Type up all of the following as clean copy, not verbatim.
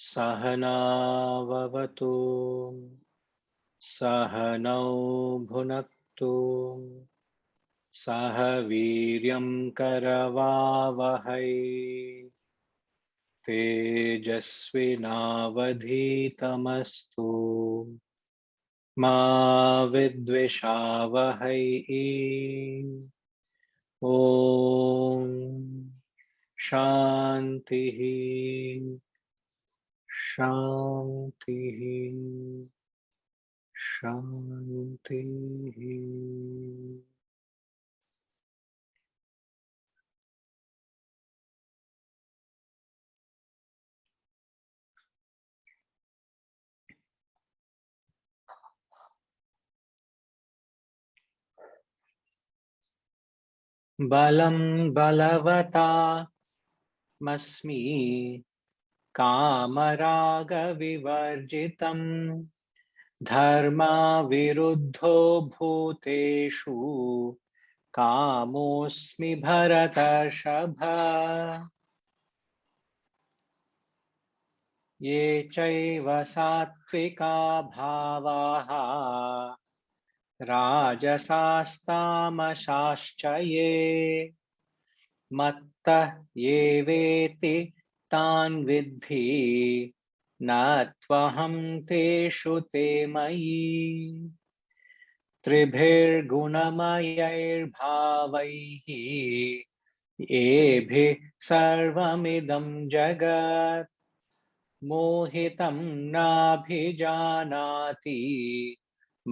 Sahana vavatu Sahanau bhunaktu Saha viryam karavavahai Tejasvinavadhitamastu Ma vidvishavahai Om Shantihi Shantihi Shantihi. Balam balavata masmi kamaraga vivarjitam dharma viruddho bhuteshu kamosmi bharatarshobha ye chaiva sattvika bhavaha rajasastamasascha ye matta ye veti tan vidhi na tvaham teshu te mayi tribhir gunamayair bhavaihi ebhi sarvamidam jagat mohitam nabhijanati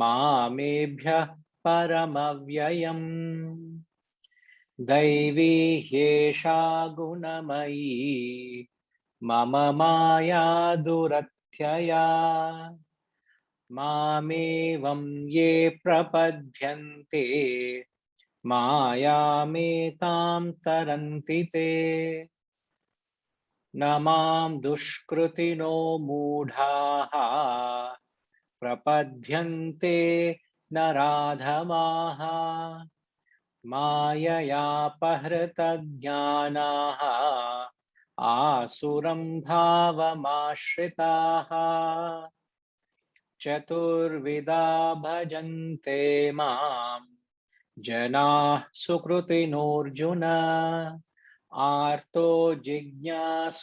mamebhyah paramavyayam दैवी ह्येषा गुणमयी मम माया दुरत्यया मामेवं ये प्रपद्यन्ते मायामेतां तरन्ति ते न मां दुष्कृतिनो मूढाः प्रपद्यन्ते नराधमाः माययापहृतज्ञानाः आसुरं भावमाश्रिताः चतुर्विधा भजन्ते मां जनाः सुकृतिनोऽर्जुन आर्तो जिज्ञासुरर्थार्थी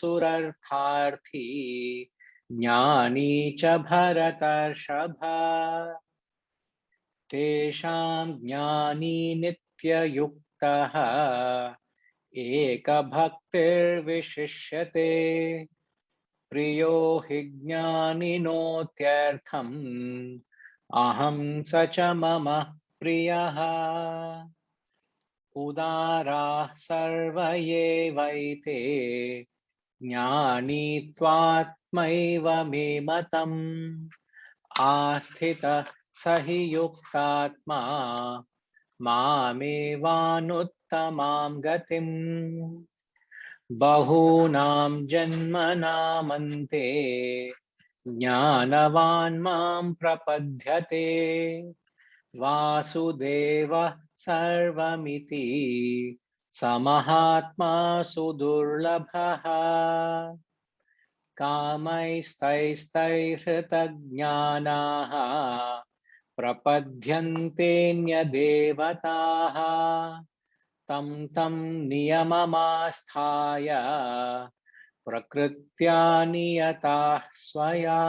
ज्ञानी च भरतर्षभ तेषां ज्ञानी नित्ययुक्तः एकभक्तिर्विशिष्यते प्रियो हि ज्ञानिनोत्यर्थम् अहं स च मम प्रियः उदाराः सर्व एवैते ज्ञानी त्वात्मैव मे मतम् आस्थितः स हि युक्तात्मा मामेवानुत्तमां गतिम् बहूनां जन्मनामन्ते ज्ञानवान् मां प्रपद्यते वासुदेवः सर्वमिति समहात्मा सुदुर्लभः कामैस्तैस्तैहृतज्ञानाः प्रपद्यन्तेऽन्यदेवताः तं तं नियममास्थाय प्रकृत्या नियताः स्वया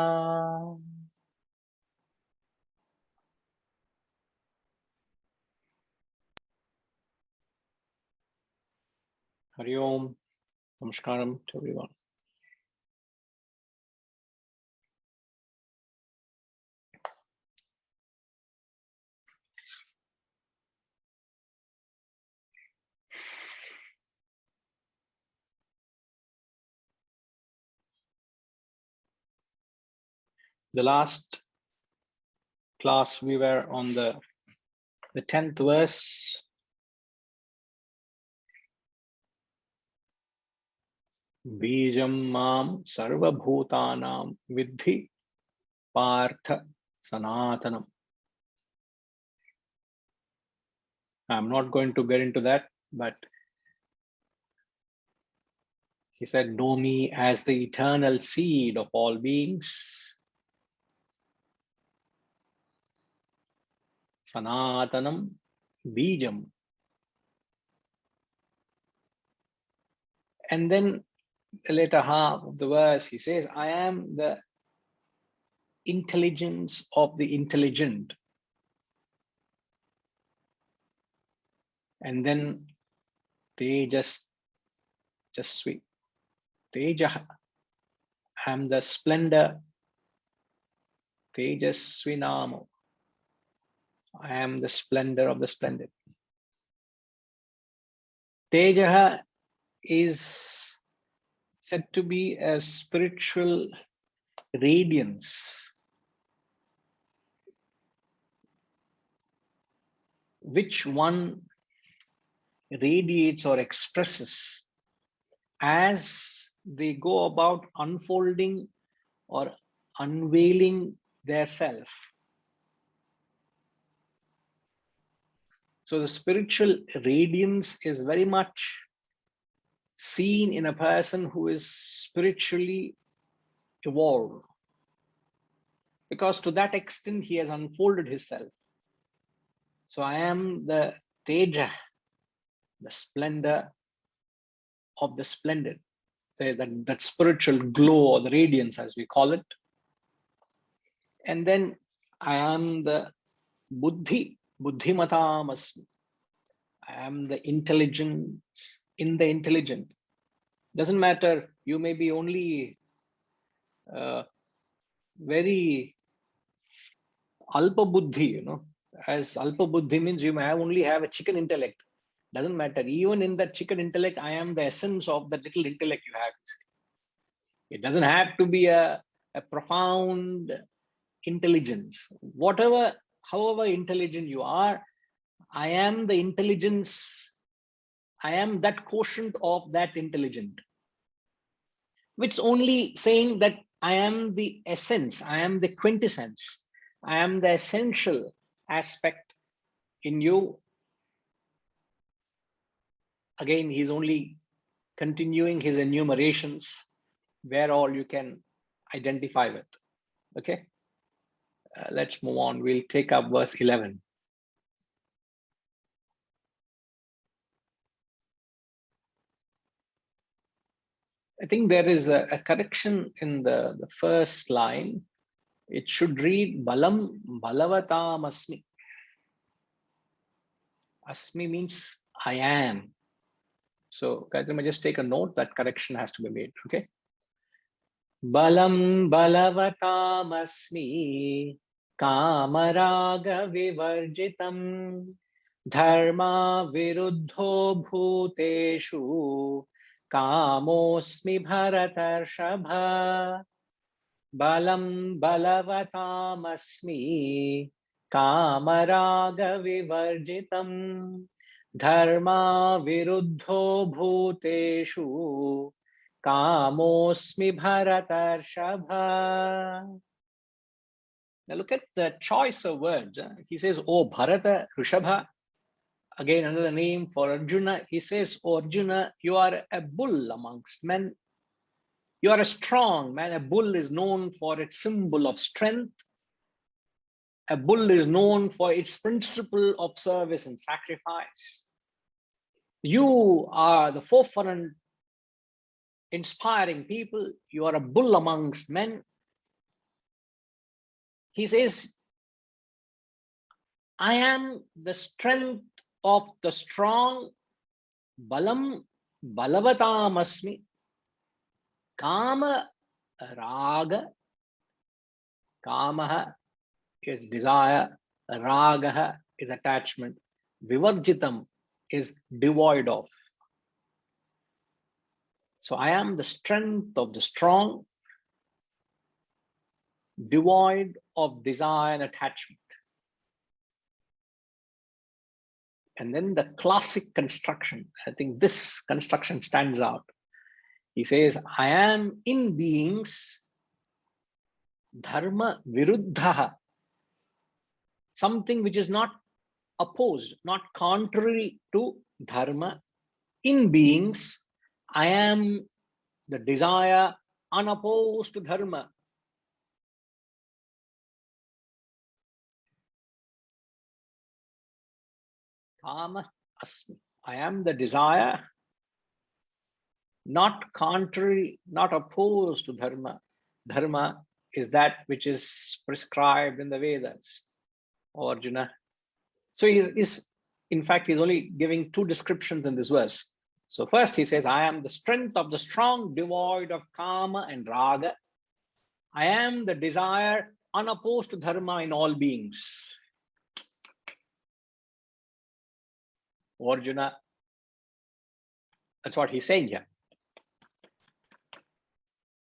Hari Om. Namaskaram to everyone. The last class we were on the 10th verse. Bijam mam sarvabhutanam vidhi partha sanatanam. I'm not going to get into that, but He said, know me as the eternal seed of all beings. Sanatanam Bijam. And then the later half of the verse, he says, I am the intelligence of the intelligent. And then Tejasvi. Tejaha. I am the splendor. Tejasvinamo. I am the splendor of the splendid. Tejaha is said to be a spiritual radiance which one radiates or expresses as they go about unfolding or unveiling their self. So the spiritual radiance is very much seen in a person who is spiritually evolved, because to that extent he has unfolded himself. So I am the Teja, the splendor of the splendid, that spiritual glow or the radiance as we call it. And then I am the Buddhi, Buddhimatam Asmi. I am the intelligence in the intelligent. Doesn't matter, you may be only very alpa buddhi, as alpa buddhi means you may only have a chicken intellect. Doesn't matter, even in that chicken intellect, I am the essence of the little intellect you have. It doesn't have to be a profound intelligence. However intelligent you are, I am the intelligence. I am that quotient of that intelligent, which only saying that I am the essence, I am the quintessence, I am the essential aspect in you. Again, he's only continuing his enumerations where all you can identify with. Okay, let's move on. We'll take up verse 11. I think there is a correction in the first line. It should read Balam Balavatam Asmi. Asmi means I am. So guys, let me just take a note that correction has to be made. Okay. Balam Balavatam Asmi Kamaraga Vivarjitam Dharma Viruddho Bhuteshu Kamosmi Bharatarshabha. Balam Balavatam Asmi Kamaraga Vivarjitam Dharma Viruddho Bhuteshu Kamosmi Bharatarshabha. Now look at the choice of words. He says, "O Bharata Rishabha." Again, another name for Arjuna. He says, "O Arjuna, you are a bull amongst men. You are a strong man." A bull is known for its symbol of strength. A bull is known for its principle of service and sacrifice. You are the forefront, inspiring people. You are a bull amongst men. He says, I am the strength of the strong. Balam Balavatam Asmi. Kama Raga. Kamaha is desire. Ragaha is attachment. Vivarjitam is devoid of. So I am the strength of the strong, devoid of desire and attachment. And then the classic construction, I think this construction stands out. He says, I am in beings, dharma viruddha, something which is not opposed, not contrary to dharma. In beings, I am the desire unopposed to dharma. Kama asmi. I am the desire, not contrary, not opposed to dharma. Dharma is that which is prescribed in the Vedas, Arjuna. So he is, in fact, he's only giving two descriptions in this verse. So first he says, I am the strength of the strong, devoid of kama and raga. I am the desire unopposed to dharma in all beings. Arjuna, that's what he's saying here.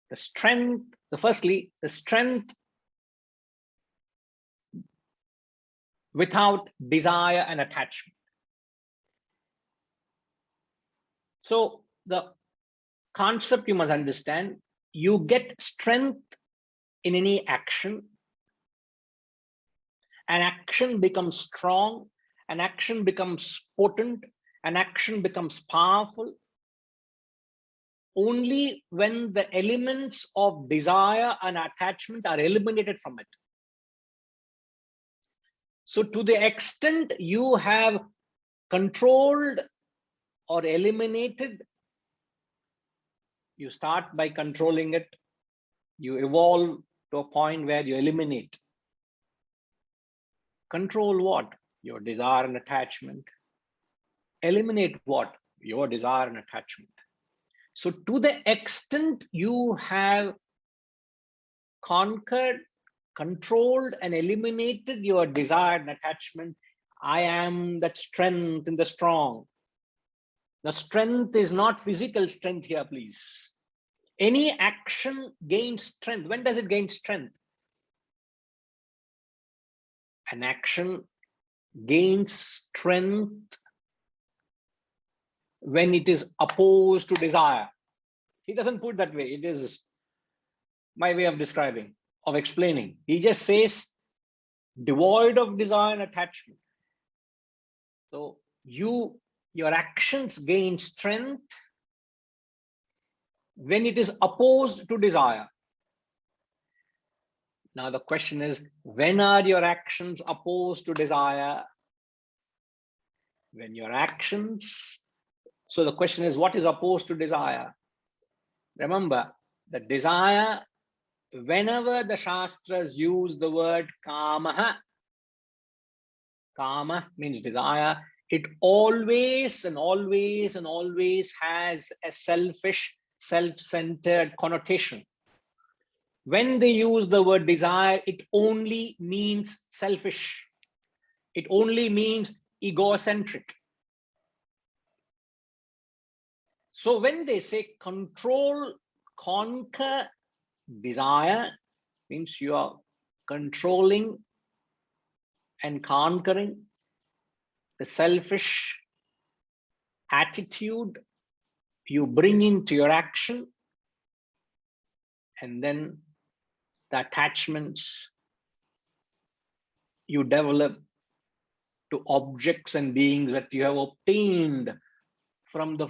The strength, firstly, the strength without desire and attachment. So the concept you must understand, you get strength in any action. An action becomes strong, an action becomes potent, an action becomes powerful only when the elements of desire and attachment are eliminated from it. So to the extent you have controlled or eliminated, you start by controlling it, you evolve to a point where you eliminate. Control what? Your desire and attachment. Eliminate what? Your desire and attachment. So to the extent you have conquered, controlled, and eliminated your desire and attachment, I am that strength in the strong. The strength is not physical strength here, please. Any action gains strength. When does it gain strength? An action gains strength when it is opposed to desire. He doesn't put it that way. It is my way of describing, of explaining. He just says devoid of desire and attachment. So your actions gain strength when it is opposed to desire. Now the question is, when are your actions opposed to desire? When your actions, so the question is, what is opposed to desire? Remember, the desire, whenever the Shastras use the word kama, kama means desire, it always and always and always has a selfish, self-centered connotation. When they use the word desire, it only means selfish. It only means egocentric. So when they say control, conquer desire, means you are controlling and conquering the selfish attitude you bring into your action, and then the attachments you develop to objects and beings that you have obtained from the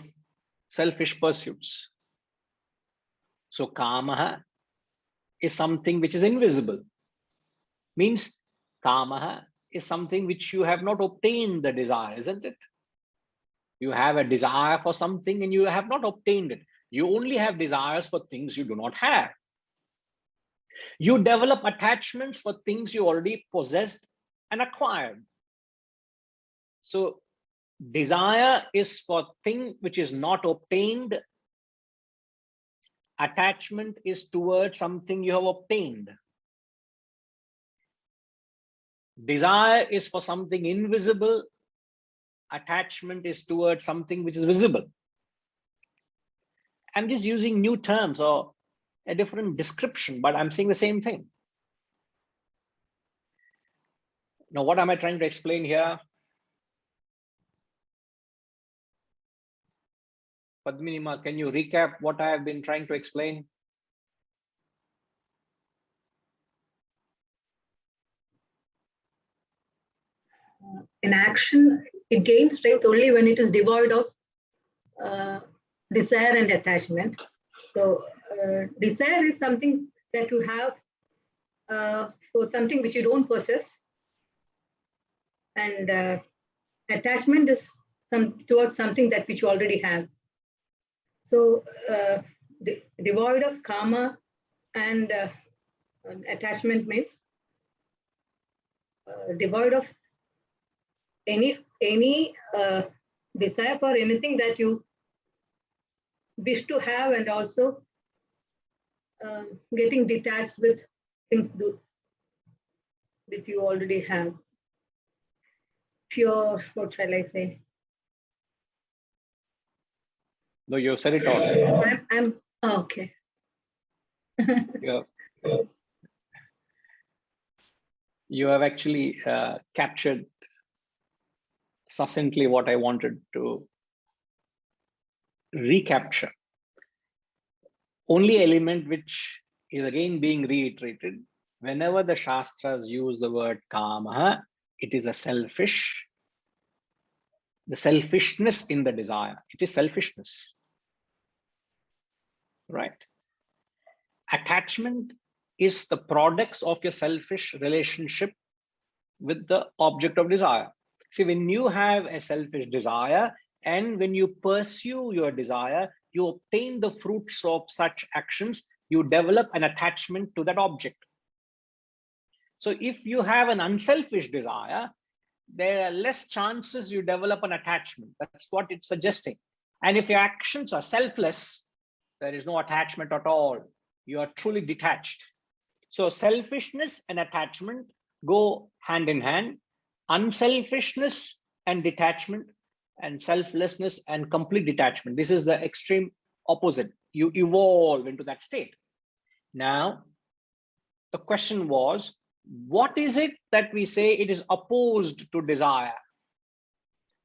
selfish pursuits. So kamaha is something which is invisible. Means kamaha is something which you have not obtained the desire, isn't it? You have a desire for something and you have not obtained it. You only have desires for things you do not have. You develop attachments for things you already possessed and acquired. So desire is for thing which is not obtained. Attachment is towards something you have obtained. Desire is for something invisible. Attachment is towards something which is visible. I'm just using new terms or a different description, but I'm saying the same thing. Now, what am I trying to explain here? Padminima, can you recap what I have been trying to explain? In action, it gains strength only when it is devoid of desire and attachment. So desire is something that you have for something which you don't possess, and attachment is towards something that which you already have. So devoid of karma and attachment means devoid of any desire for anything that you wish to have, and also getting detached with things that you already have. Pure, what shall I say? No, you said it all. So I'm okay. Yeah. You have actually captured succinctly what I wanted to recapture. Only element which is again being reiterated, whenever the Shastras use the word kama, it is a the selfishness in the desire. It is selfishness, right? Attachment is the products of your selfish relationship with the object of desire. See, when you have a selfish desire and when you pursue your desire, you obtain the fruits of such actions, you develop an attachment to that object. So if you have an unselfish desire, there are less chances you develop an attachment. That's what it's suggesting. And if your actions are selfless, there is no attachment at all. You are truly detached. So selfishness and attachment go hand in hand. Unselfishness and detachment, and selflessness and complete detachment. This is the extreme opposite. You evolve into that state. Now, the question was, what is it that we say it is opposed to desire?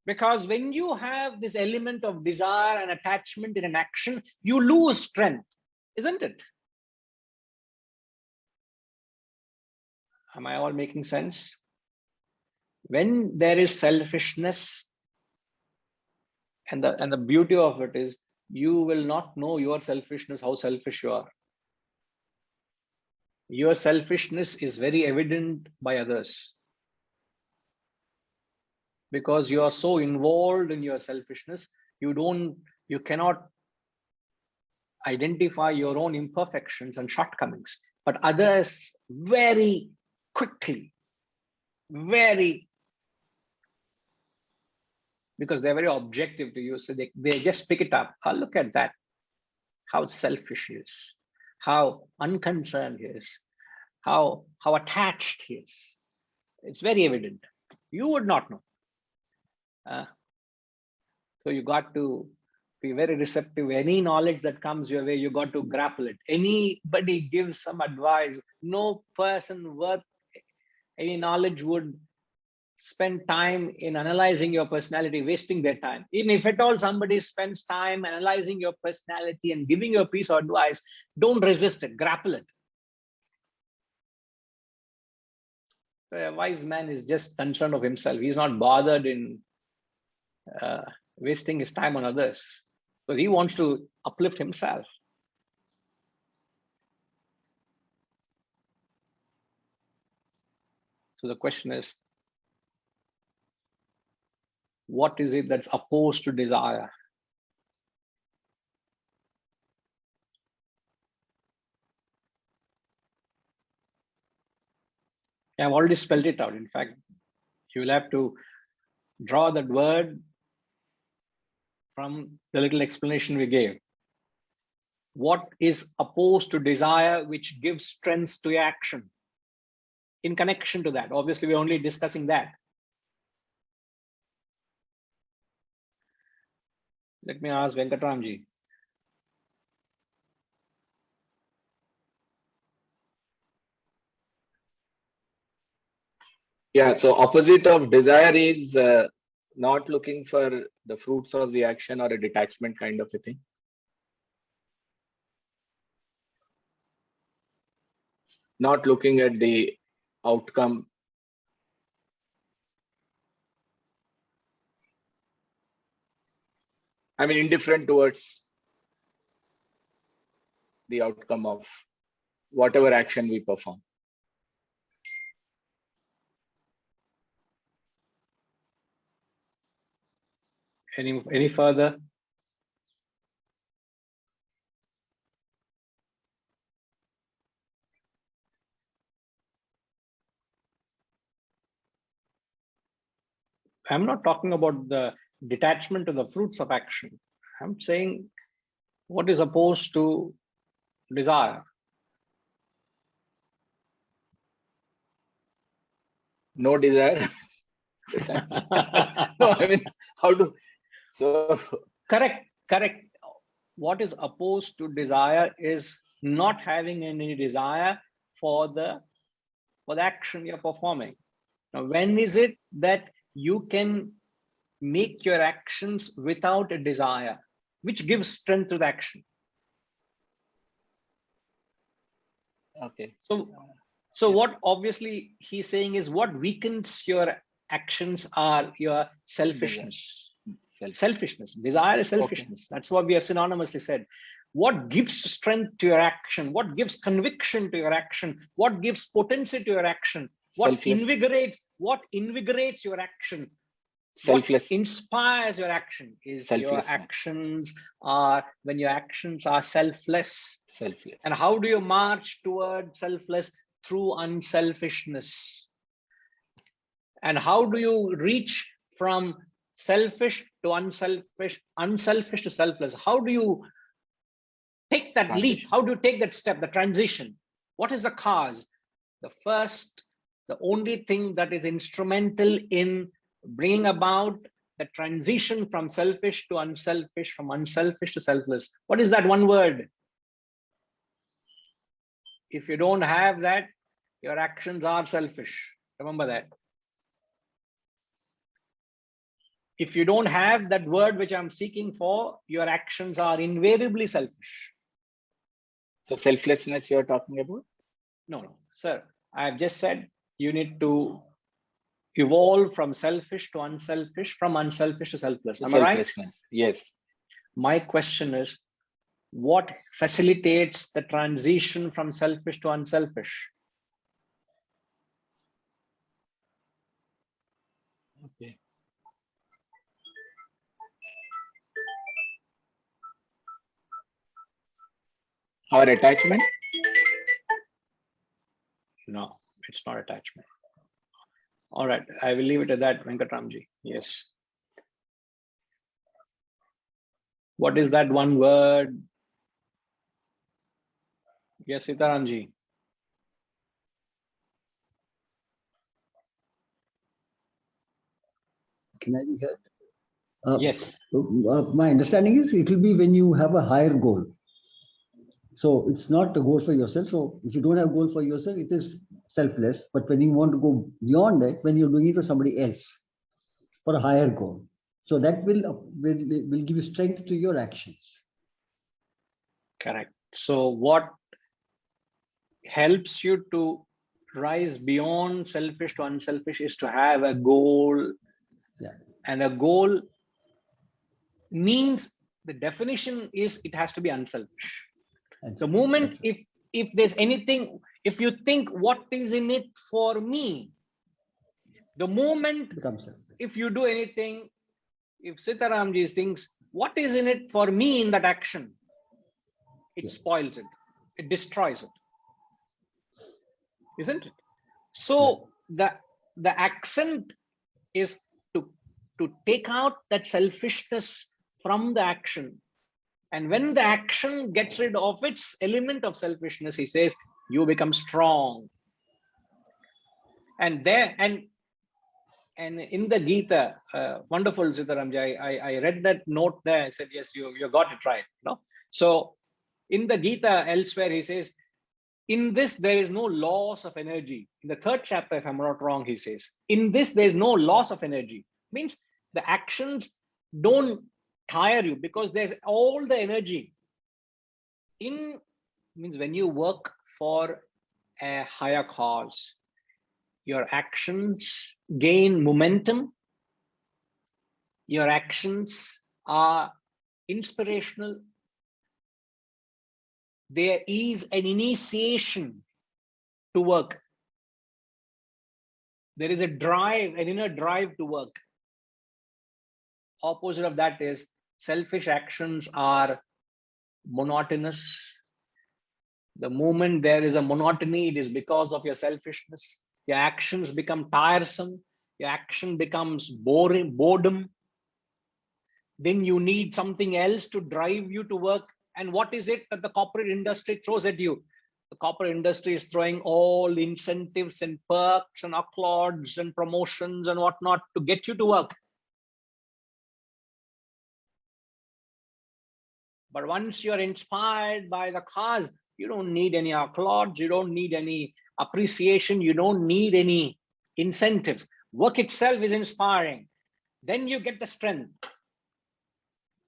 Because when you have this element of desire and attachment in an action, you lose strength, isn't it? Am I all making sense? When there is selfishness, and the beauty of it is, you will not know your selfishness, how selfish you are. Your selfishness is very evident by others, because you are so involved in your selfishness, you cannot identify your own imperfections and shortcomings, but others very quickly, because they're very objective to you, so they just pick it up. Oh, look at that, how selfish he is, how unconcerned he is, how attached he is. It's very evident. You would not know. So you got to be very receptive. Any knowledge that comes your way, you got to grapple it. Anybody gives some advice, no person worth any knowledge would spend time in analyzing your personality, wasting their time. Even if at all somebody spends time analyzing your personality and giving you a piece of advice, don't resist it, grapple it. A wise man is just concerned of himself. He's not bothered in wasting his time on others, because he wants to uplift himself. So the question is, what is it that's opposed to desire? I've already spelled it out. In fact, you will have to draw that word from the little explanation we gave. What is opposed to desire, which gives strength to your action? In connection to that, obviously, we're only discussing that. Let me ask Venkatramji. Yeah, so opposite of desire is not looking for the fruits of the action or a detachment kind of a thing. Not looking at the outcome. I mean, indifferent towards. the outcome of whatever action we perform. Any further? I'm not talking about the detachment to the fruits of action. I'm saying what is opposed to desire. No desire. No, I mean, how to, so. Correct. What is opposed to desire is not having any desire for the action you're performing. Now, when is it that you can make your actions without a desire, which gives strength to the action? Okay. So what obviously he's saying is what weakens your actions are your selfishness. Selfishness. Desire is selfishness. Okay. That's what we have synonymously said. What gives strength to your action? What gives conviction to your action? What gives potency to your action? What invigorates your action? Selfless. What inspires your action is your actions are when your actions are selfless. And how do you march toward selfless? Through unselfishness. And how do you reach from selfish to unselfish, unselfish to selfless? How do you take that leap? How do you take that step, the transition? What is the cause? The only thing that is instrumental in bringing about the transition from selfish to unselfish, from unselfish to selfless. What is that one word? If you don't have that, your actions are selfish. Remember that. If you don't have that word which I'm seeking for, your actions are invariably selfish. So selflessness you're talking about? No, sir. I've just said you need to evolve from selfish to unselfish, from unselfish to selfless. Am I right? Yes. My question is, what facilitates the transition from selfish to unselfish? Okay. Our attachment? No, it's not attachment. All right, I will leave it at that, Venkatramji. Yes. What is that one word? Yes, Sitaramji. Can I be heard? Yes. My understanding is it will be when you have a higher goal. So it's not a goal for yourself. So if you don't have a goal for yourself, it is selfless. But when you want to go beyond that, when you're doing it for somebody else, for a higher goal, so that will give you strength to your actions. Correct. So what helps you to rise beyond selfish to unselfish is to have a goal. Yeah. And a goal means the definition is it has to be unselfish. The moment if there's anything, if you think what is in it for me, the moment if you do anything, if Sitaramji thinks what is in it for me in that action, it spoils it, it destroys it, isn't it? So the accent is to take out that selfishness from the action. And when the action gets rid of its element of selfishness, he says, you become strong. And there, and in the Gita, wonderful Sitaramji, I read that note there. I said, yes, you got it right. No? So in the Gita elsewhere, he says, in this, there is no loss of energy. In the 3rd chapter, if I'm not wrong, he says, in this, there is no loss of energy. Means the actions don't tire you because there's all the energy. Means when you work for a higher cause, your actions gain momentum. Your actions are inspirational. there is an initiation to work. There is a drive, an inner drive to work. Opposite of that is selfish actions are monotonous. The moment there is a monotony, it is because of your selfishness. Your actions become tiresome. Your action becomes boredom. Then you need something else to drive you to work. And what is it that the corporate industry throws at you? The corporate industry is throwing all incentives and perks and applauds and promotions and whatnot to get you to work. But once you're inspired by the cause, you don't need any applauds, you don't need any appreciation, you don't need any incentives. Work itself is inspiring. Then you get the strength.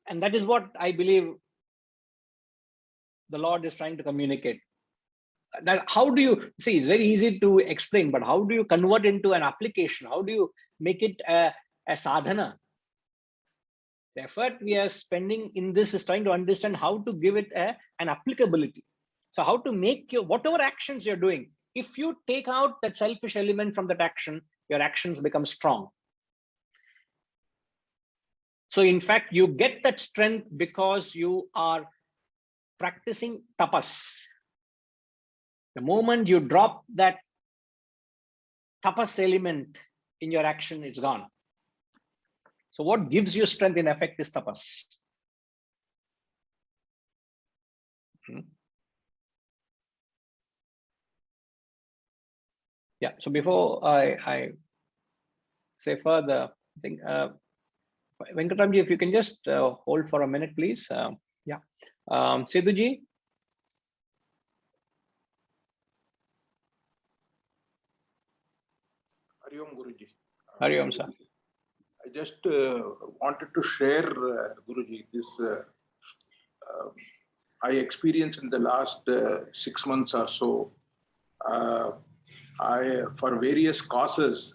And that is what I believe the Lord is trying to communicate. That how do you see, it's very easy to explain, but how do you convert into an application? How do you make it a sadhana? The effort we are spending in this is trying to understand how to give it an applicability. So how to make your whatever actions you're doing, if you take out that selfish element from that action, your actions become strong. So in fact, you get that strength because you are practicing tapas. The moment you drop that tapas element in your action, it's gone. So what gives you strength in effect is tapas. Yeah, so before I say further, I think Venkatamji, if you can just hold for a minute, please. Yeah, Sidhuji. Hari Om Guruji. Hari Om, sir. I just wanted to share, Guruji, this I experienced in the last 6 months or so. For various causes,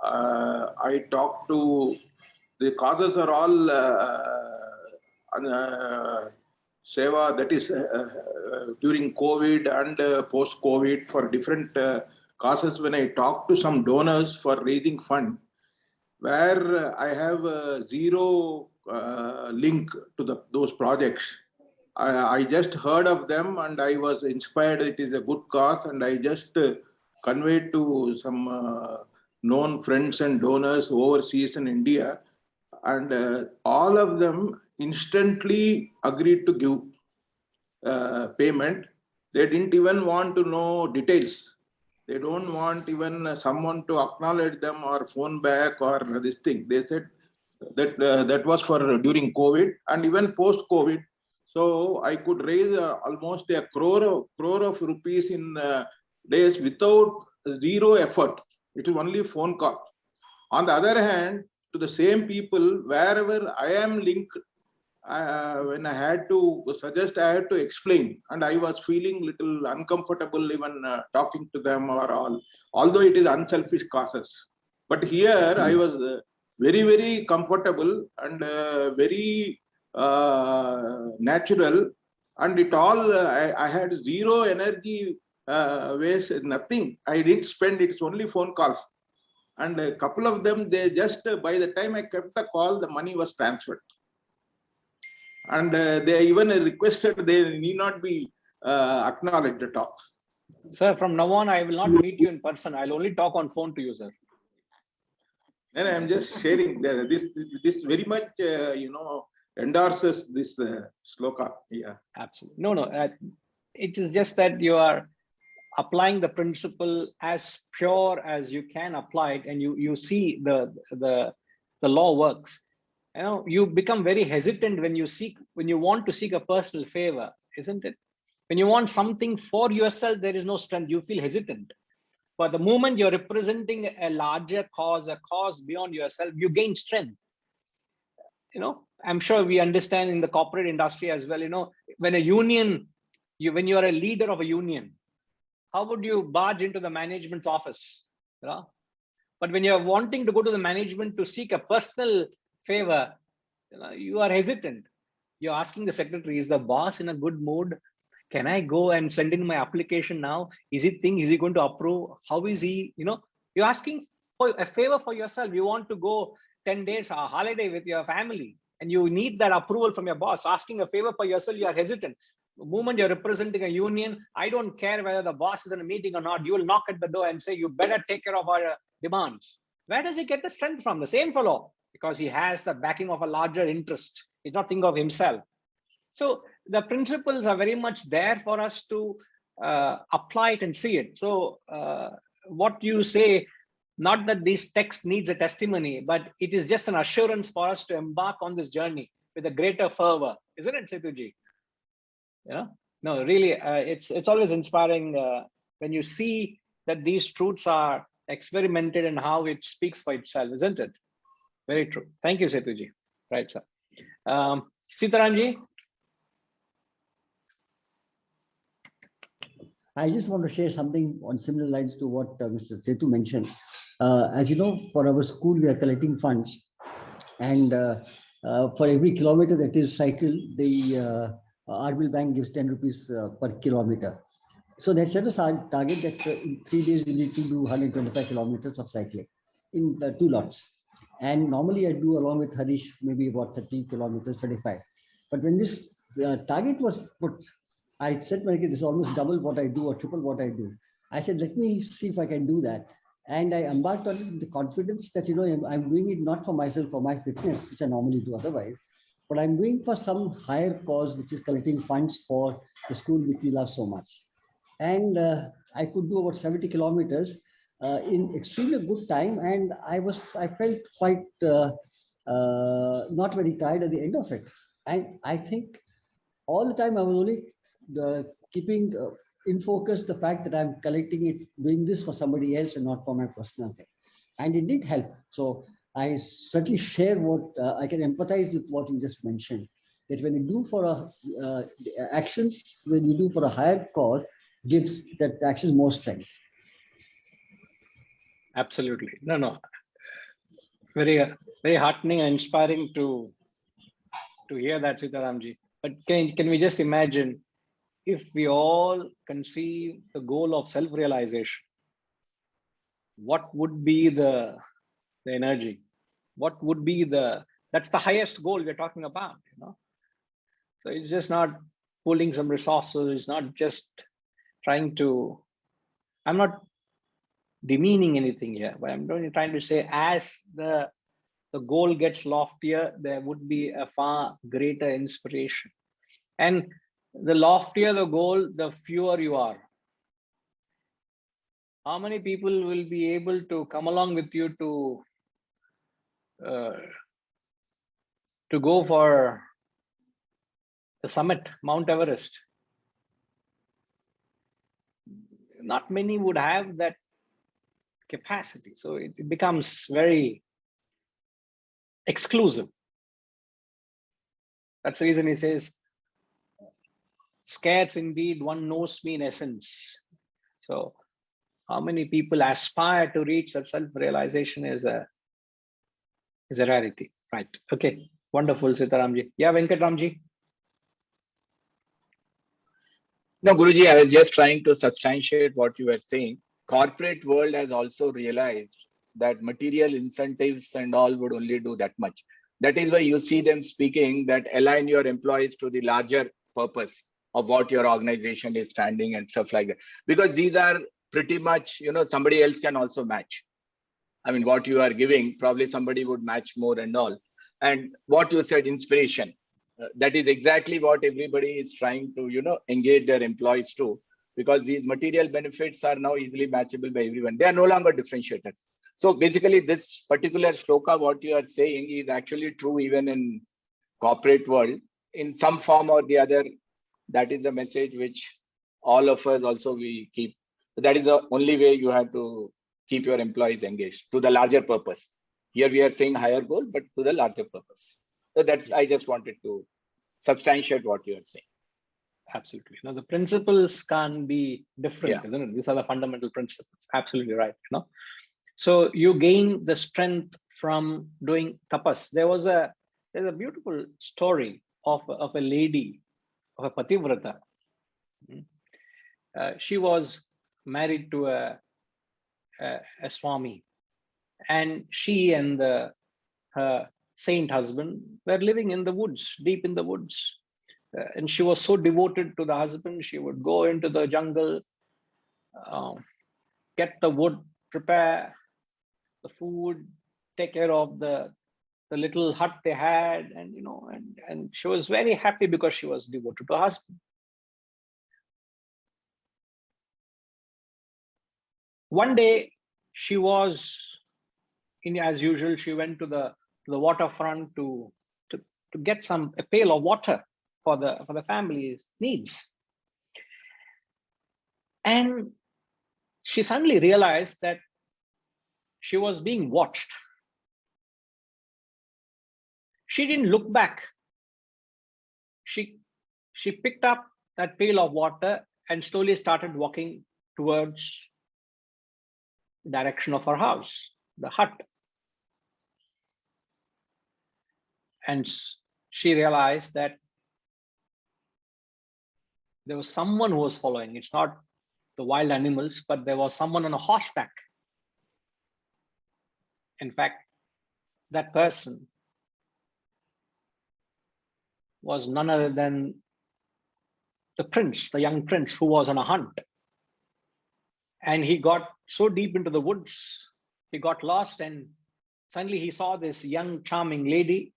I talked to, the causes are all seva, that is during COVID and post-COVID, for different causes. When I talk to some donors for raising fund, where I have zero link to those projects. I just heard of them and I was inspired. It is a good cause, and I just conveyed to some known friends and donors overseas in India, and all of them instantly agreed to give payment. They didn't even want to know details. They don't want even someone to acknowledge them or phone back or this thing. They said that that was for during COVID and even post-COVID. So I could raise almost a crore of rupees in days without zero effort. It is only phone call. On the other hand, to the same people, wherever I am linked, when I had to suggest, I had to explain, and I was feeling little uncomfortable even talking to them or all, although it is unselfish causes. But here I was very, very comfortable and very natural, and it all, I had zero energy waste, nothing. I didn't spend, it's only phone calls. And a couple of them, they just, by the time I kept the call, the money was transferred. And they even requested they need not be acknowledged at all. Sir, from now on, I will not meet you in person. I'll only talk on phone to you, sir. And I'm just sharing this very much, endorses this sloka. Yeah, absolutely. No. It is just that you are applying the principle as pure as you can apply it, and you see the law works. You become very hesitant when you want to seek a personal favor, isn't it? When you want something for yourself, there is no strength. You feel hesitant. But the moment you're representing a larger cause, a cause beyond yourself, you gain strength. I'm sure we understand in the corporate industry as well. When a union, when you are a leader of a union, how would you barge into the management's office? But when you're wanting to go to the management to seek a personal favor, you are hesitant. You're asking the secretary, is the boss in a good mood? Can I go and send in my application now? Is he going to approve? How is he, you're asking for a favor for yourself. You want to go 10 days a holiday with your family and you need that approval from your boss. Asking a favor for yourself, you are hesitant. The moment you're representing a union, I don't care whether the boss is in a meeting or not. You will knock at the door and say, you better take care of our demands. Where does he get the strength from? The same fellow, because he has the backing of a larger interest. He's not thinking of himself. So the principles are very much there for us to apply it and see it. So what you say, not that this text needs a testimony, but it is just an assurance for us to embark on this journey with a greater fervor, isn't it, Setuji? Yeah, no, really, it's always inspiring when you see that these truths are experimented and how it speaks for itself, isn't it? Very true. Thank you, Setuji. Right, sir. Sitaramji. I just want to share something on similar lines to what Mr. Setu mentioned. As you know, for our school, we are collecting funds, and for every kilometer that is cycled, the RBL Bank gives 10 rupees per kilometer. So they set a target that in 3 days you need to do 125 kilometers of cycling in 2 lots. And normally I do along with Harish maybe about 30 kilometers, 35. But when this target was put, I said, this is almost double what I do or triple what I do. I said, let me see if I can do that. And I embarked on it with the confidence that, I'm doing it not for myself, for my fitness, which I normally do otherwise, but I'm doing for some higher cause, which is collecting funds for the school which we love so much. And I could do about 70 kilometers in extremely good time. And I felt quite not very tired at the end of it. And I think all the time I was only keeping in focus the fact that I'm collecting it, doing this for somebody else and not for my personal thing. And it did help. So I certainly share what I can empathize with what you just mentioned, that when you do for actions, when you do for a higher cause, gives that action more strength. Absolutely. No. Very, very heartening and inspiring to hear that, Sitaramji. But can we just imagine if we all conceive the goal of self-realization, what would be the energy? What would be that's the highest goal we're talking about, So it's just not pulling some resources. It's not just trying to, I'm not demeaning anything here, but I'm trying to say as the goal gets loftier, there would be a far greater inspiration. And the loftier the goal, the fewer you are. How many people will be able to come along with you to go for the summit, Mount Everest? Not many would have that capacity. So it becomes very exclusive. That's the reason he says, scarce indeed, one knows me in essence. So how many people aspire to reach that self-realization is a rarity, right? Okay, wonderful, Sitaramji. Yeah, Venkatramji. No, Guruji, I was just trying to substantiate what you were saying. Corporate world has also realized that material incentives and all would only do that much. That is why you see them speaking that align your employees to the larger purpose of what your organization is standing and stuff like that. Because these are pretty much, somebody else can also match. I mean, what you are giving, probably somebody would match more and all. And what you said, inspiration, that is exactly what everybody is trying to, engage their employees to, because these material benefits are now easily matchable by everyone. They are no longer differentiators. So basically this particular shloka, what you are saying is actually true even in corporate world in some form or the other. That is a message which all of us also we keep. That is the only way you have to keep your employees engaged to the larger purpose. Here we are saying higher goal, but to the larger purpose. So that's, I just wanted to substantiate what you are saying. Absolutely. Now the principles can be different, isn't it? These are the fundamental principles. Absolutely right. So you gain the strength from doing tapas. There's a beautiful story of a lady, of a pativrata, She was married to a Swami, and she and her saint husband were living in the woods, deep in the woods. And she was so devoted to the husband, she would go into the jungle, get the wood, prepare the food, take care of the little hut they had, and and she was very happy because she was devoted to her husband. One day, she was as usual. She went to the waterfront to get a pail of water for the family's needs, and she suddenly realized that she was being watched. She didn't look back. She picked up that pail of water and slowly started walking towards the direction of her house, the hut. And she realized that there was someone who was following. It's not the wild animals, but there was someone on a horseback. In fact, that person was none other than the prince, the young prince who was on a hunt. And he got so deep into the woods, he got lost, and suddenly he saw this young, charming lady.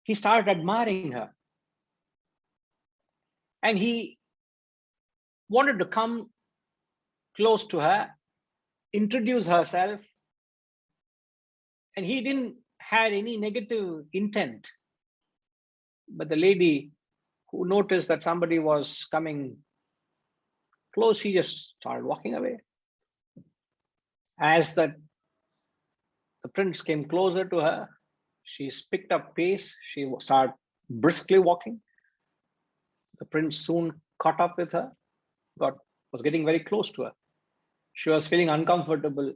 He started admiring her. And he wanted to come close to her, introduce herself. And he didn't have any negative intent. But the lady, who noticed that somebody was coming close, she just started walking away. As the prince came closer to her, she picked up pace. She started briskly walking. The prince soon caught up with her, was getting very close to her. She was feeling uncomfortable.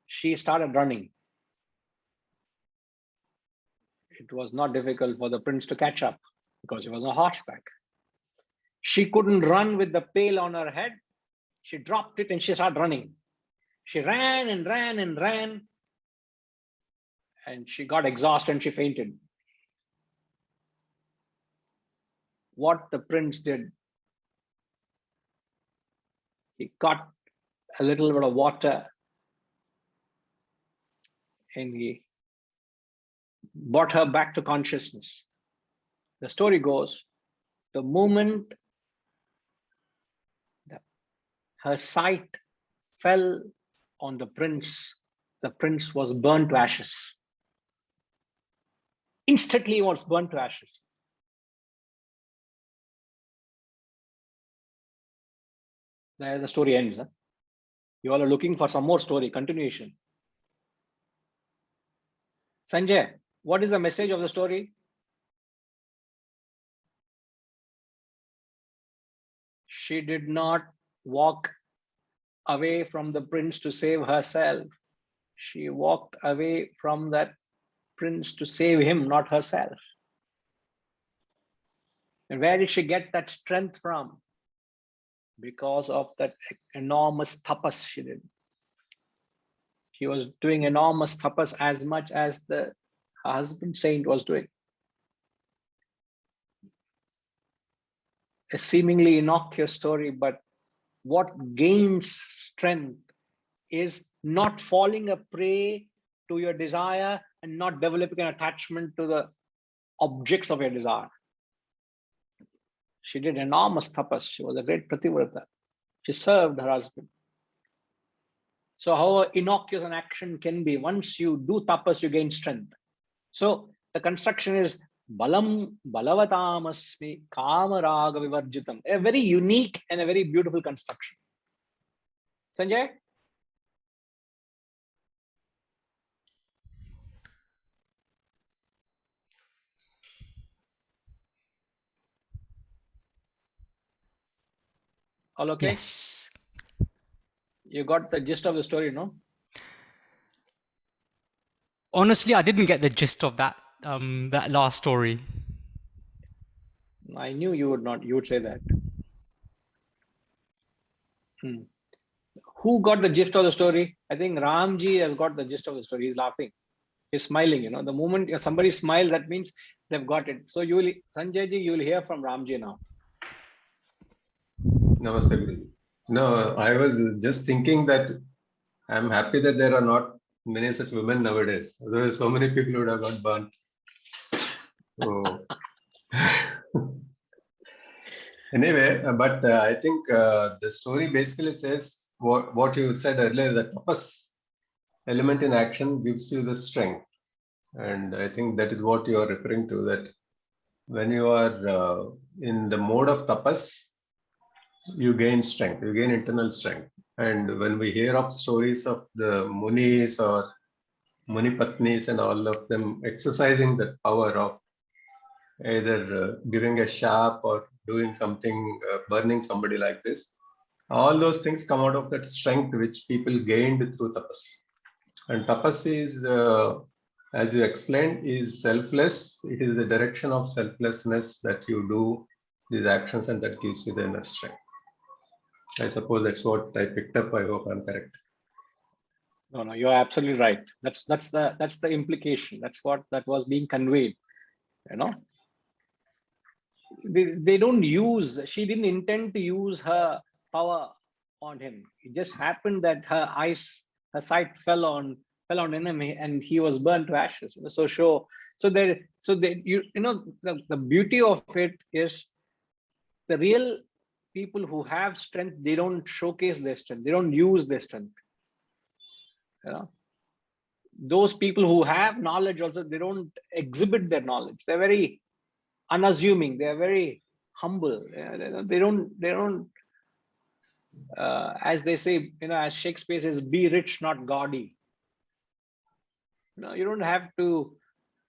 She started running. It was not difficult for the prince to catch up because he was on horseback. She couldn't run with the pail on her head. She dropped it and she started running. She ran and ran and ran. And she got exhausted and she fainted. What the prince did, he got a little bit of water and he brought her back to consciousness. The story goes, the moment her sight fell on the prince was burned to ashes. Instantly he was burned to ashes. There the story ends. Huh? You all are looking for some more story, continuation. Sanjay, what is the message of the story? She did not walk away from the prince to save herself. She walked away from that prince to save him, not herself. And where did she get that strength from? Because of that enormous tapas she did. She was doing enormous tapas as much as her husband saint was doing. A seemingly innocuous story, but what gains strength is not falling a prey to your desire and not developing an attachment to the objects of your desire. She did enormous tapas. She was a great Pativrata. She served her husband. So however innocuous an action can be, once you do tapas, you gain strength. So the construction is balam balavatamasmi kamaraga vivarjitam. A very unique and a very beautiful construction. Sanjay? All okay? Yes. You got the gist of the story, no? Honestly, I didn't get the gist of that last story. I knew you would not. You would say that. Hmm. Who got the gist of the story? I think Ramji has got the gist of the story. He's laughing. He's smiling. The moment somebody smiles, that means they've got it. So Sanjay ji, you'll hear from Ramji now. Namaste, Guruji. No, I was just thinking that I'm happy that there are not many such women nowadays. Otherwise, so many people would have got burnt. So, anyway, but I think the story basically says what you said earlier, that tapas element in action gives you the strength. And I think that is what you are referring to, that when you are in the mode of tapas, you gain strength, you gain internal strength. And when we hear of stories of the munis or muni patnis and all of them exercising that power of either giving a shap or doing something, burning somebody like this, all those things come out of that strength which people gained through tapas. And tapas is, as you explained, is selfless. It is the direction of selflessness that you do these actions, and that gives you the inner strength. I suppose that's what I picked up. I hope I'm correct. No, you're absolutely right. That's the implication. That's what that was being conveyed. They don't use. She didn't intend to use her power on him. It just happened that her sight fell on enemy, and he was burnt to ashes. The beauty of it is, the real people who have strength, they don't showcase their strength. They don't use their strength. Those people who have knowledge also, they don't exhibit their knowledge. They're very unassuming. They're very humble. They don't. As they say, as Shakespeare says, be rich, not gaudy. You don't have to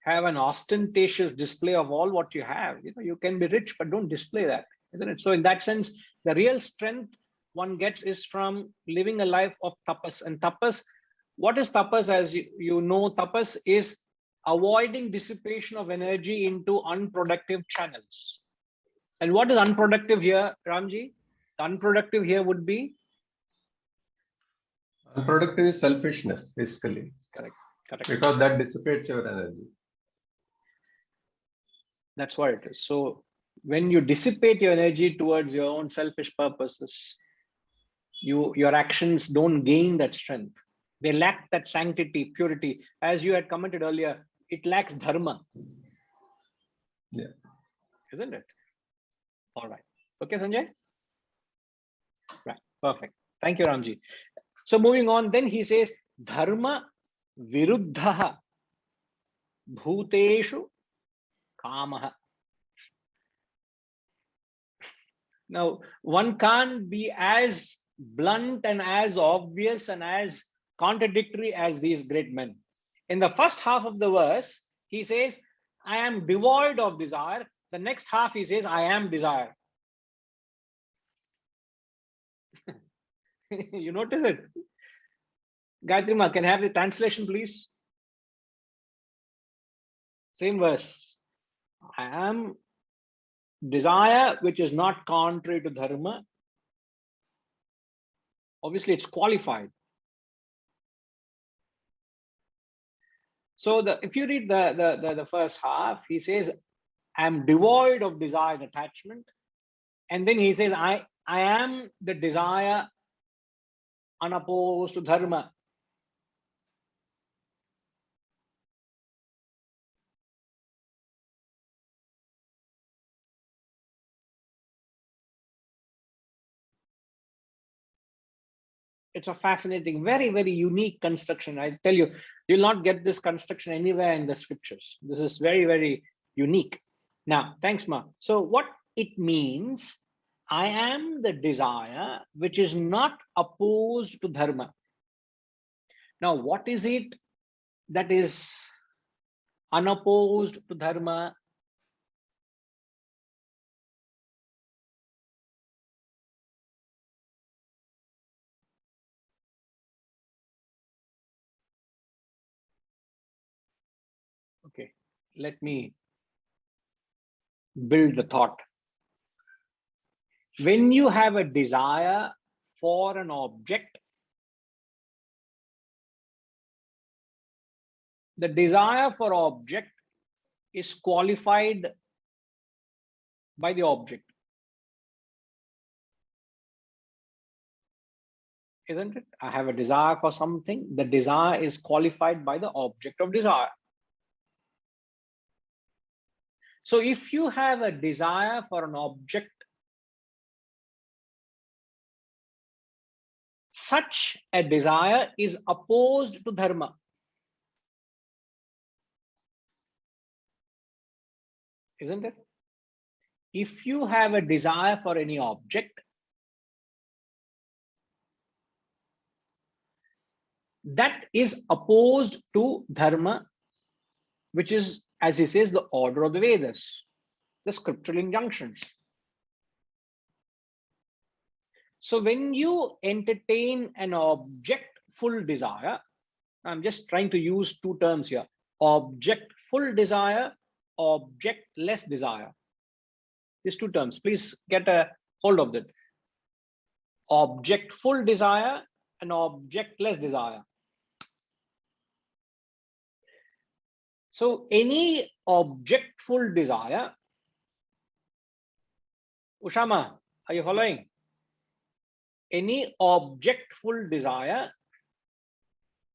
have an ostentatious display of all what you have. You can be rich, but don't display that, isn't it? So in that sense, the real strength one gets is from living a life of tapas. And tapas, what is tapas? As you know, tapas is avoiding dissipation of energy into unproductive channels. And what is unproductive here, Ramji? The unproductive here would be? Unproductive is selfishness, basically. Correct. Because that dissipates your energy. That's what it is. So when you dissipate your energy towards your own selfish purposes, your actions don't gain that strength. They lack that sanctity, purity. As you had commented earlier, it lacks dharma. Yeah. Isn't it? All right. Okay, Sanjay? Right. Perfect. Thank you, Ramji. So moving on, then he says, dharma viruddha bhuteshu kamaha. Now, one can't be as blunt and as obvious and as contradictory as these great men. In the first half of the verse, he says, I am devoid of desire. The next half, he says, I am desire. You notice it? Gayatri Ma, can I have the translation, please? Same verse. I am desire, which is not contrary to dharma. Obviously, it's qualified. So if you read the first half, he says, I am devoid of desire and attachment. And then he says, I am the desire unopposed to dharma. It's a fascinating, very, very unique construction. I tell you, you'll not get this construction anywhere in the scriptures. This is very, very unique. Now, thanks, Ma. So what it means, I am the desire which is not opposed to dharma. Now, what is it that is unopposed to dharma? Okay, let me build the thought. When you have a desire for an object, the desire for object is qualified by the object. Isn't it? I have a desire for something. The desire is qualified by the object of desire. So if you have a desire for an object, such a desire is opposed to dharma. Isn't it? If you have a desire for any object, that is opposed to dharma, which is, as he says, the order of the Vedas, the scriptural injunctions. So when you entertain an objectful desire, I'm just trying to use two terms here: objectful desire, objectless desire. These two terms, please get a hold of that. Objectful desire and objectless desire. So any objectful desire, Ushama, are you following? Any objectful desire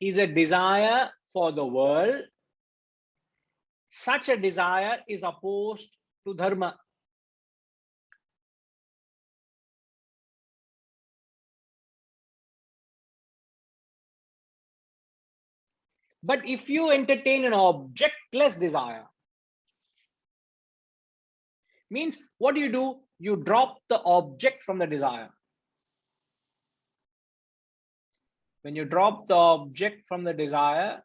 is a desire for the world. Such a desire is opposed to dharma. But if you entertain an objectless desire, means what do? You drop the object from the desire. When you drop the object from the desire,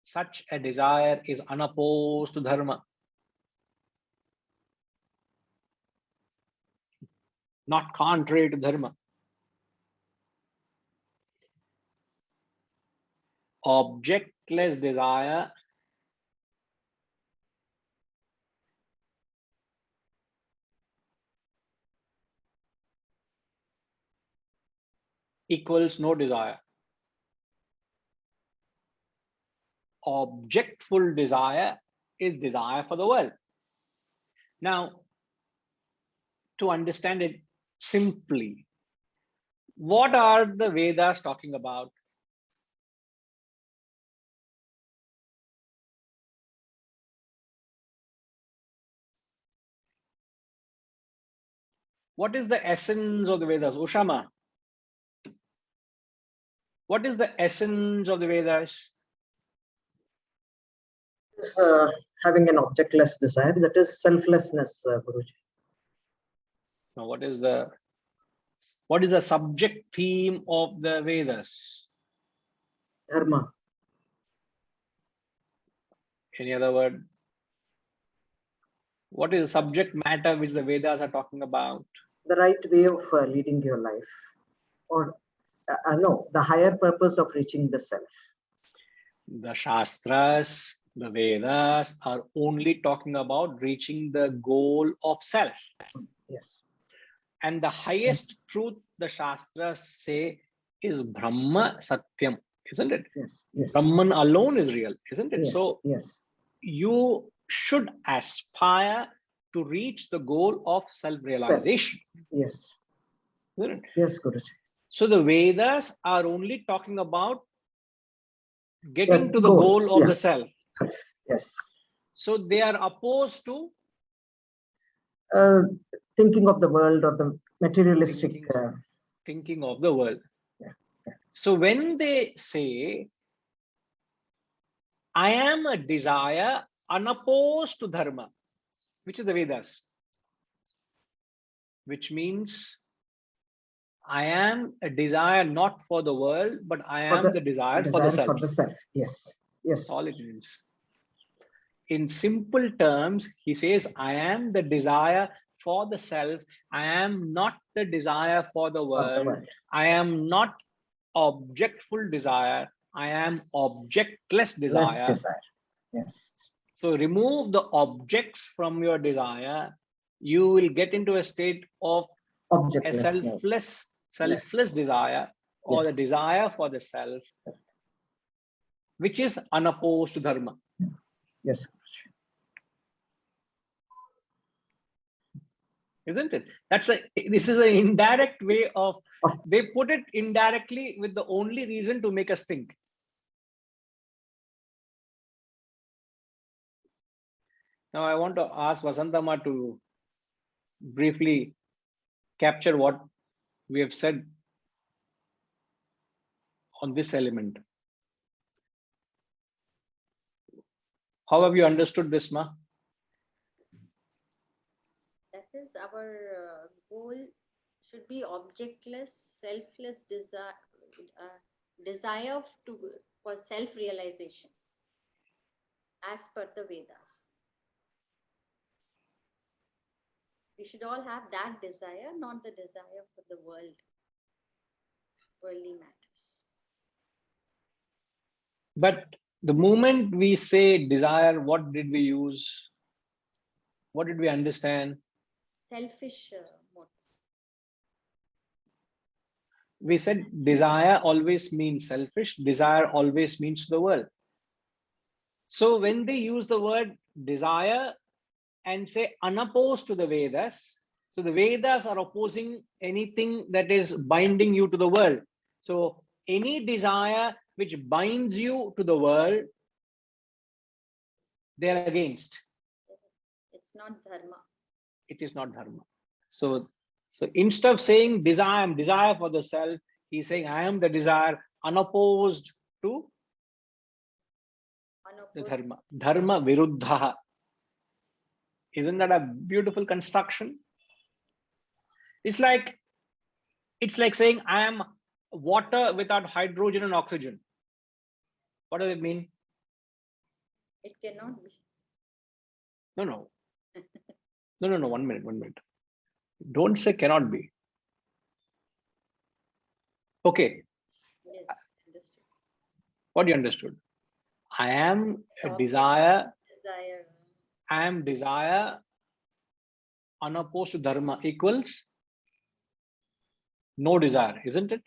such a desire is unopposed to dharma. Not contrary to dharma. Objectless desire equals no desire. Objectful desire is desire for the world. Now, to understand it simply, what are the Vedas talking about? What is the essence of the Vedas? Ushama, what is the essence of the Vedas? Is having an objectless desire, that is selflessness, Guruji. Now, what is the subject theme of the Vedas? Dharma. Any other word? What is the subject matter which the Vedas are talking about? The right way of leading your life, or no, the higher purpose of reaching the self. The Shastras, the Vedas are only talking about reaching the goal of self. Yes. And the highest truth the Shastras say is Brahma Satyam, isn't it? Yes. Yes. Brahman alone is real, isn't it? Yes. So yes. You should aspire to reach the goal of self-realization. Yes. Isn't it? Yes, Guruji. So the Vedas are only talking about getting to the goal of the self. Yes. So they are opposed to thinking of the world or the materialistic. Thinking of the world. Yeah. So when they say, I am a desire unopposed to dharma, which is the Vedas, which means I am a desire not for the world, but I am the desire for the self. For the self. Yes. Yes. That's all it means. In simple terms, he says, I am the desire for the self. I am not the desire for the world. I am not objectful desire. I am objectless desire. Yes. So remove the objects from your desire. you will get into a state of a Objectlessness. selfless desire, or Yes. the desire for the self, which is unopposed to dharma. Yes. Isn't it? This is an indirect way of, they put it indirectly with the only reason to make us think. Now I want to ask Vasantama to briefly capture what we have said on this element. How have you understood this, Ma? That is, our goal should be objectless, selfless desire for self-realization, as per the Vedas. We should all have that desire, not the desire for the world, worldly matters. But the moment we say desire, what did we use? What did we understand? Selfish motive. We said desire always means selfish, desire always means the world. So when they use the word desire and say unopposed to the Vedas, so the Vedas are opposing anything that is binding you to the world. So any desire which binds you to the world, they are against. It's not dharma. It is not dharma. So instead of saying desire for the self, he's saying I am the desire unopposed to the dharma. Dharma viruddha. Isn't that a beautiful construction? It's like saying I am water without hydrogen and oxygen. What does it mean? It cannot be. No. 1 minute. Don't say cannot be. Okay. Yes, understood. What you understood? I am a desire. Desire. I am desire unopposed to dharma equals no desire, isn't it?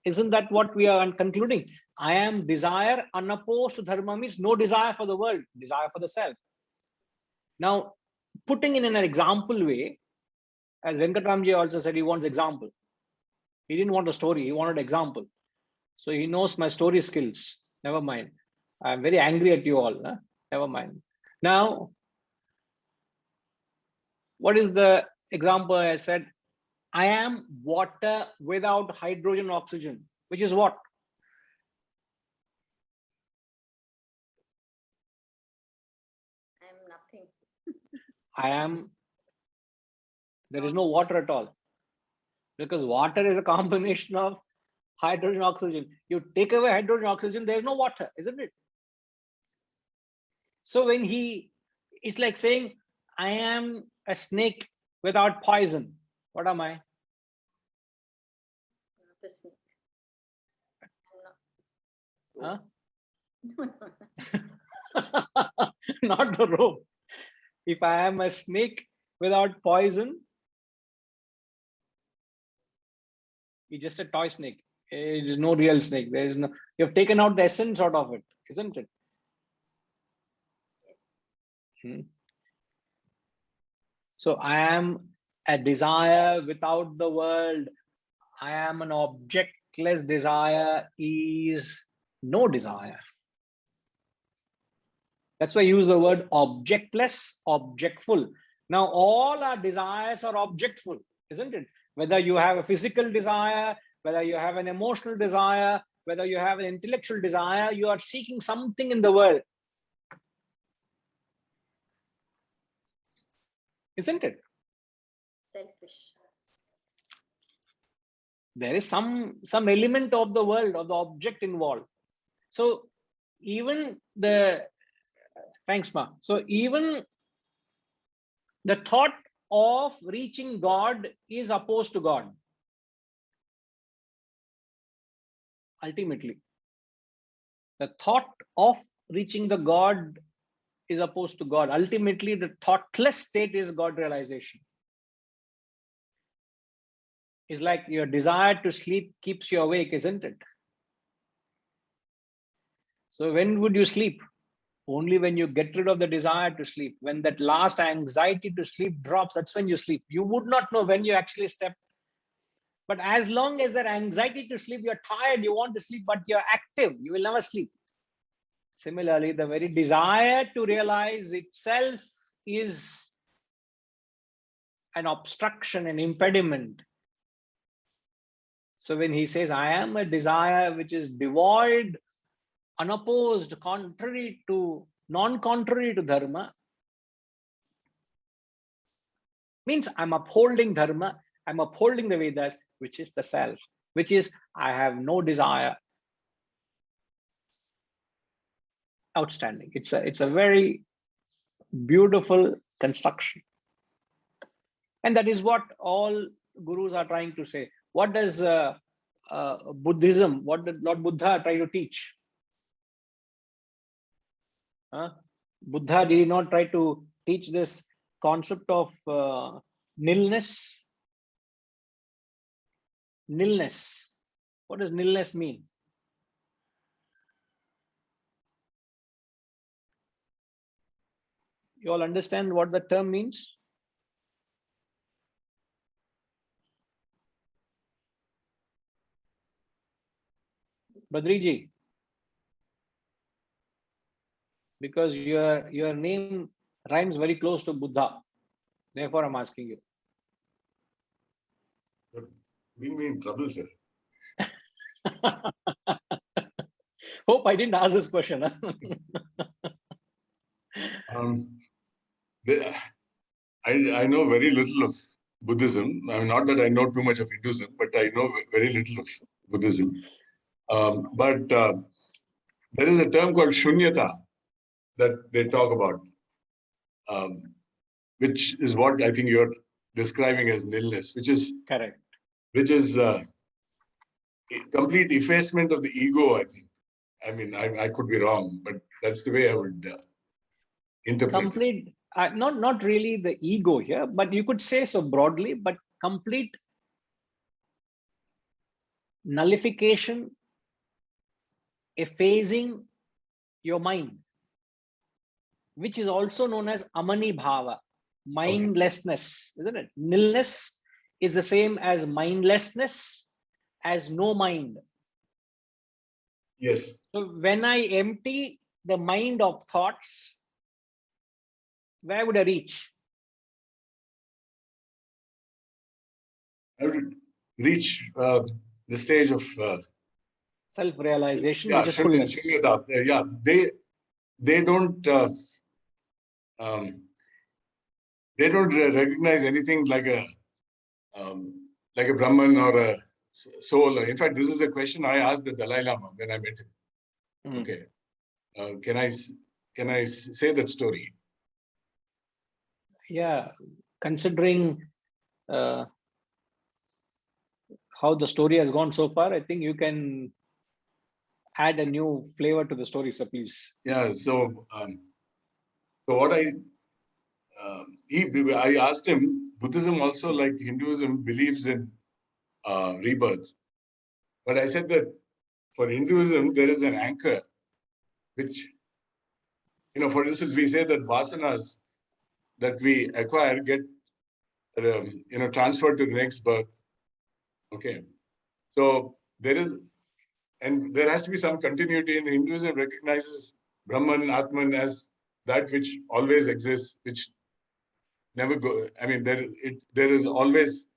Isn't that what we are concluding? I am desire unopposed to dharma means no desire for the world, desire for the self. Now, putting in an example way, as Venkatramji also said, he wants example. He didn't want a story, he wanted example. So he knows my story skills. Never mind. I'm very angry at you all. Huh? Never mind. Now, what is the example I said? I am water without hydrogen and oxygen, which is what? I am nothing. There is no water at all. Because water is a combination of hydrogen and oxygen. You take away hydrogen and oxygen, there's no water, isn't it? So when it's like saying, I am a snake without poison. What am I? Not a snake. Huh? No. Not the rope. If I am a snake without poison, it's just a toy snake. It is no real snake. There is no. You have taken out the essence out of it, isn't it? So I am a desire without the world. I am an objectless desire is no desire. That's why I use the word objectless, objectful. Now all our desires are objectful, isn't it? Whether you have a physical desire, whether you have an emotional desire, whether you have an intellectual desire, you are seeking something in the world. Isn't it? Selfish. There is some element of the world, of the object involved. So even thanks, Ma. So even the thought of reaching God is opposed to God. Ultimately, the thought of reaching the God is opposed to God. Ultimately, the thoughtless state is God realization. It's like your desire to sleep keeps you awake, isn't it? So when would you sleep? Only when you get rid of the desire to sleep. When that last anxiety to sleep drops, that's when you sleep. You would not know when you actually stepped. But as long as that anxiety to sleep, you're tired, you want to sleep, but you're active, you will never sleep. Similarly, the very desire to realize itself is an obstruction, an impediment. So when he says, I am a desire which is devoid, unopposed, contrary to, non-contrary to dharma, means I'm upholding dharma, I'm upholding the Vedas, which is the self, which is I have no desire. Outstanding. It's a very beautiful construction. And that is what all gurus are trying to say. What does Buddhism, what did Lord Buddha try to teach? Buddha did not try to teach this concept of nilness. Nilness. What does nilness mean? You all understand what the term means? Badriji, because your name rhymes very close to Buddha. Therefore, I'm asking you. Bring me in trouble, sir. Hope I didn't ask this question. I know very little of Buddhism. I mean, not that I know too much of Hinduism, but I know very little of Buddhism. But there is a term called shunyata that they talk about, which is what I think you're describing as nilness, which is correct. Which is complete effacement of the ego, I think. I mean, I could be wrong, but that's the way I would interpret complete, not really the ego here, but you could say so broadly, but complete nullification, effacing your mind, which is also known as amani bhava, mindlessness, isn't it? Nilness is the same as mindlessness, as no mind. Yes. So when I empty the mind of thoughts, where would I reach? I would reach the stage of self-realization, yeah, which is fullness. Yeah, they don't recognize anything like a Brahman or a soul. In fact, this is a question I asked the Dalai Lama when I met him. Okay, can I say that story? Yeah, considering how the story has gone so far, I think you can add a new flavor to the story, sir, please. Yeah, so what I asked him, Buddhism also, like Hinduism, believes in rebirth. But I said that for Hinduism, there is an anchor, which, for instance, we say that vasanas that we acquire get, transferred to the next birth. Okay. So there has to be some continuity in Hinduism, recognizes Brahman, Atman as that which always exists, which never go. I mean, there is always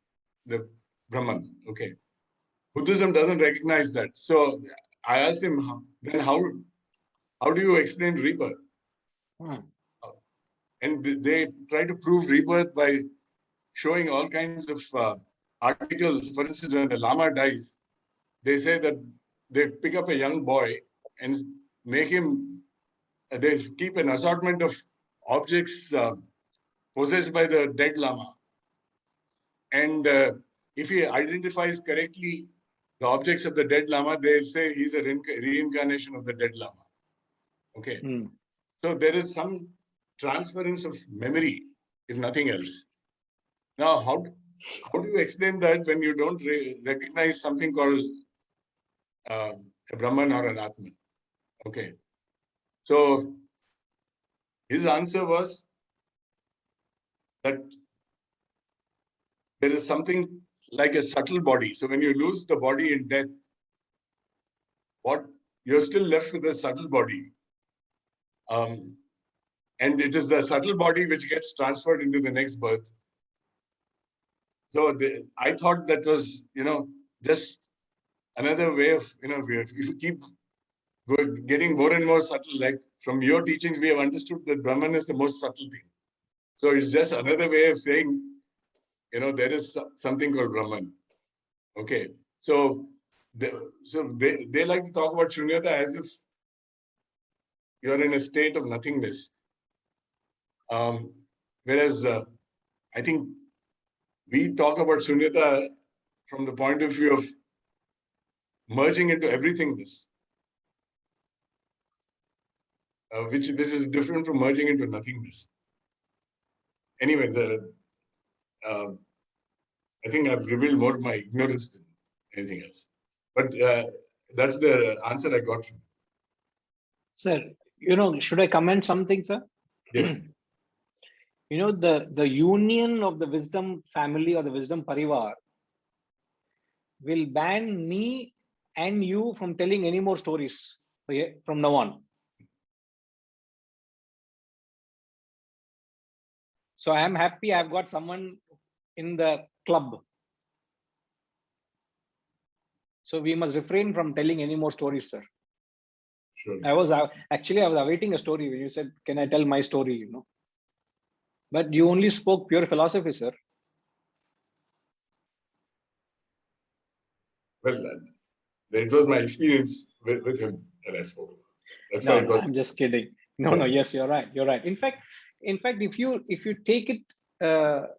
the Brahman. Okay. Buddhism doesn't recognize that. So I asked him, then how do you explain rebirth? And they try to prove rebirth by showing all kinds of articles. For instance, when the Lama dies, they say that they pick up a young boy and make him, they keep an assortment of objects possessed by the dead Lama. And if he identifies correctly the objects of the dead Lama, they'll say he's a reincarnation of the dead Lama. Okay. So there is some transference of memory, if nothing else. Now, how do you explain that when you don't recognize something called a Brahman or an Atman? Okay. So his answer was that there is something like a subtle body. So when you lose the body in death, what you're still left with a subtle body. And it is the subtle body which gets transferred into the next birth. So I thought that was, just another way of, if you keep getting more and more subtle, like from your teachings, we have understood that Brahman is the most subtle thing. So it's just another way of saying, there is something called Brahman. Okay. So they like to talk about Shunyata as if you're in a state of nothingness. Whereas I think we talk about Shunyata from the point of view of merging into everythingness, which is different from merging into nothingness. Anyway, I think I've revealed more of my ignorance than anything else. But that's the answer I got from. Sir, should I comment something, sir? Yes. The union of the wisdom family or the wisdom parivar will ban me and you from telling any more stories from now on. So I am happy I've got someone in the club. So we must refrain from telling any more stories, sir. Sure. I was awaiting a story when you said, can I tell my story, But you only spoke pure philosophy, sir. Well, it was my experience with him that I spoke. That's why it was. I'm just kidding. No. Yes, you're right. You're right. In fact, if you take it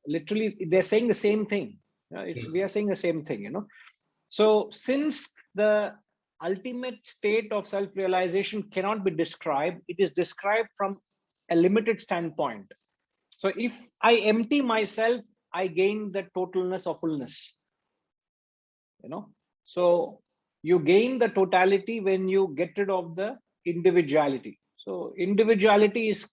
literally, they're saying the same thing. We are saying the same thing. So since the ultimate state of self-realization cannot be described, it is described from a limited standpoint. So if I empty myself, I gain the totalness of fullness. So you gain the totality when you get rid of the individuality. So individuality is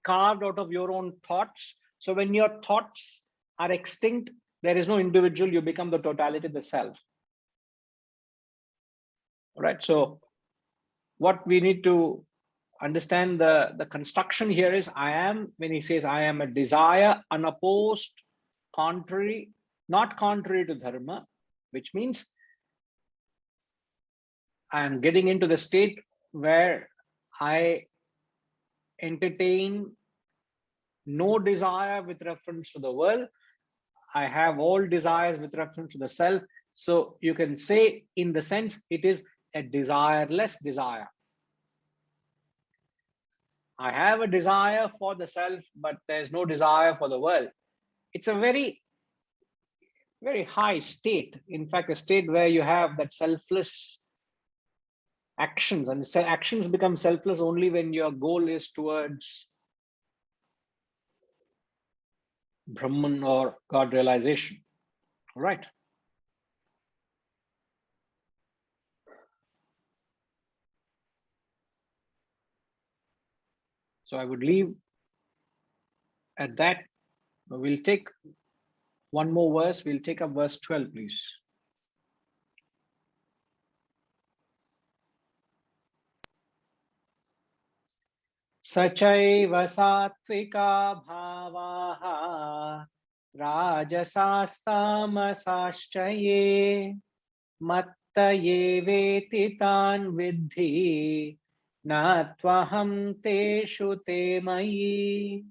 carved out of your own thoughts. So when your thoughts are extinct, there is no individual, you become the totality, the self. All right. So what we need to understand the construction here is when he says I am a desire, unopposed, contrary, not contrary to dharma, which means I am getting into the state where I entertain no desire with reference to the world. I have all desires with reference to the self. So you can say, in the sense, it is a desireless desire. I have a desire for the self, but there's no desire for the world. It's a very, very high state. In fact, a state where you have that selfless actions, and actions become selfless only when your goal is towards Brahman or God realization. All right. So I would leave at that. We'll take one more verse. We'll take up verse 12, please. Sachaiva sattvika bhavaha rajasastamasaschaye mattaye veti tan vidhi natvaham teshu te mayi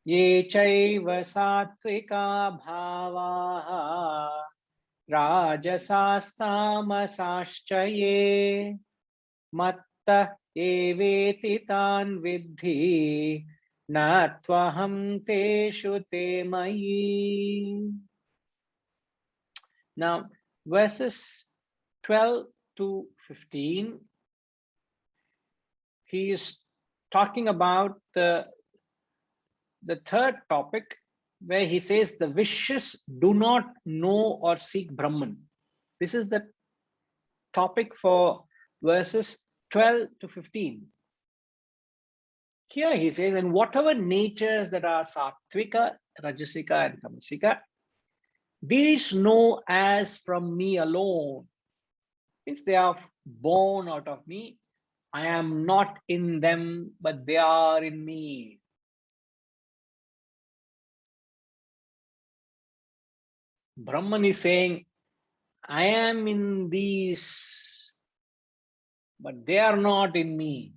ye chaiva sattvika bhavaha rajasastamasaschaye matta eveti tan vidhi natvaham teshu te mayi. Now, verses 12 to 15, he is talking about the third topic, where he says the vicious do not know or seek Brahman. This is the topic for verses 12 to 15. Here he says, and whatever natures that are sattvika, rajasika, and tamasika, these know as from me alone. Means they are born out of me. I am not in them, but they are in me. Brahman is saying, I am in these, but they are not in me.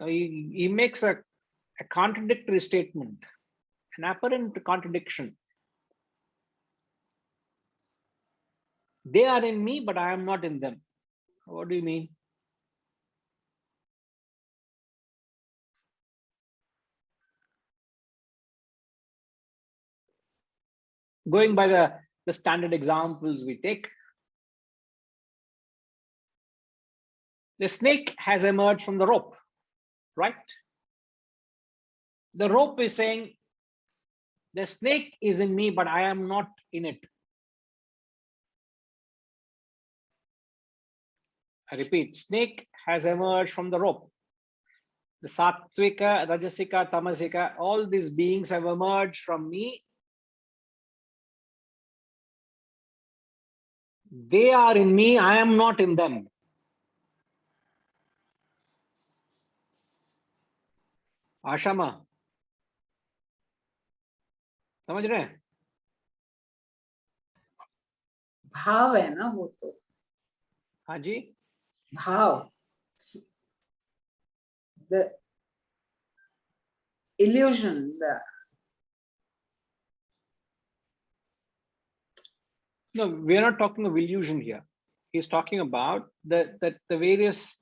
He makes a contradictory statement, an apparent contradiction. They are in me, but I am not in them. What do you mean? Going by the standard examples we take, the snake has emerged from the rope, right? The rope is saying, the snake is in me, but I am not in it. I repeat, snake has emerged from the rope. The sattvika, rajasika, tamasika, all these beings have emerged from me. They are in me, I am not in them. आशामा समझ रहे हैं? भाव है ना वो तो, हाँ जी, भाव, the illusion, no, we are not talking of illusion here. He's talking about the various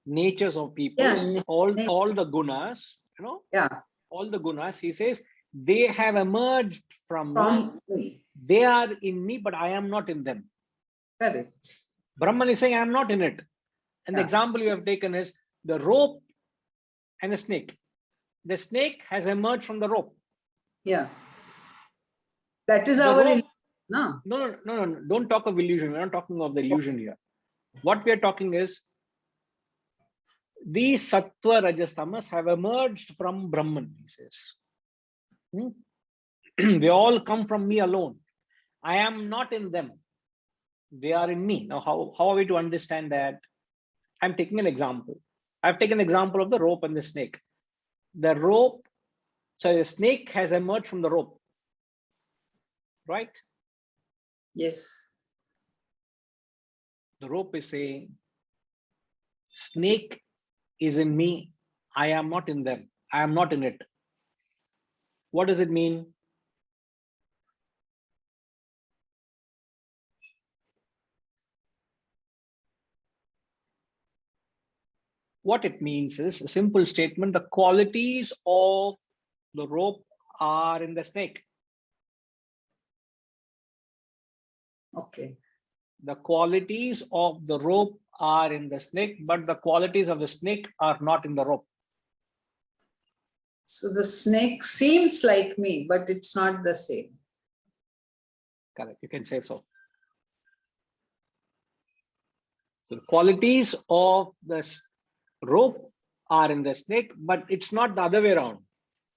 natures of people, Yeah, all the gunas, you know, yeah, all the gunas. He says they have emerged from me. me. They are in me, but I am not in them. Correct. Brahman is saying I am not in it. And the Yeah. example you have taken is the rope and the snake. The snake has emerged from the rope. Yeah. That is The our rope- illusion, no? No. Don't talk of illusion. We're not talking of the illusion here. What we are talking is these sattva, rajas, tamas have emerged from Brahman, he says. They all come from me alone. I am not in them. They are in me. Now, how are we to understand that? I'm taking an example. I've taken an example of the rope and the snake. The rope, so the snake has emerged from the rope, right? Yes. The rope is saying, snake is in me. I am not in them. I am not in it. What does it mean? What it means is a simple statement. The qualities of the rope are in the snake. Okay. The qualities of the rope are in the snake, but the qualities of the snake are not in the rope. So the snake seems like me, but it's not the same. Correct. You can say so. So the qualities of the rope are in the snake, but it's not the other way around.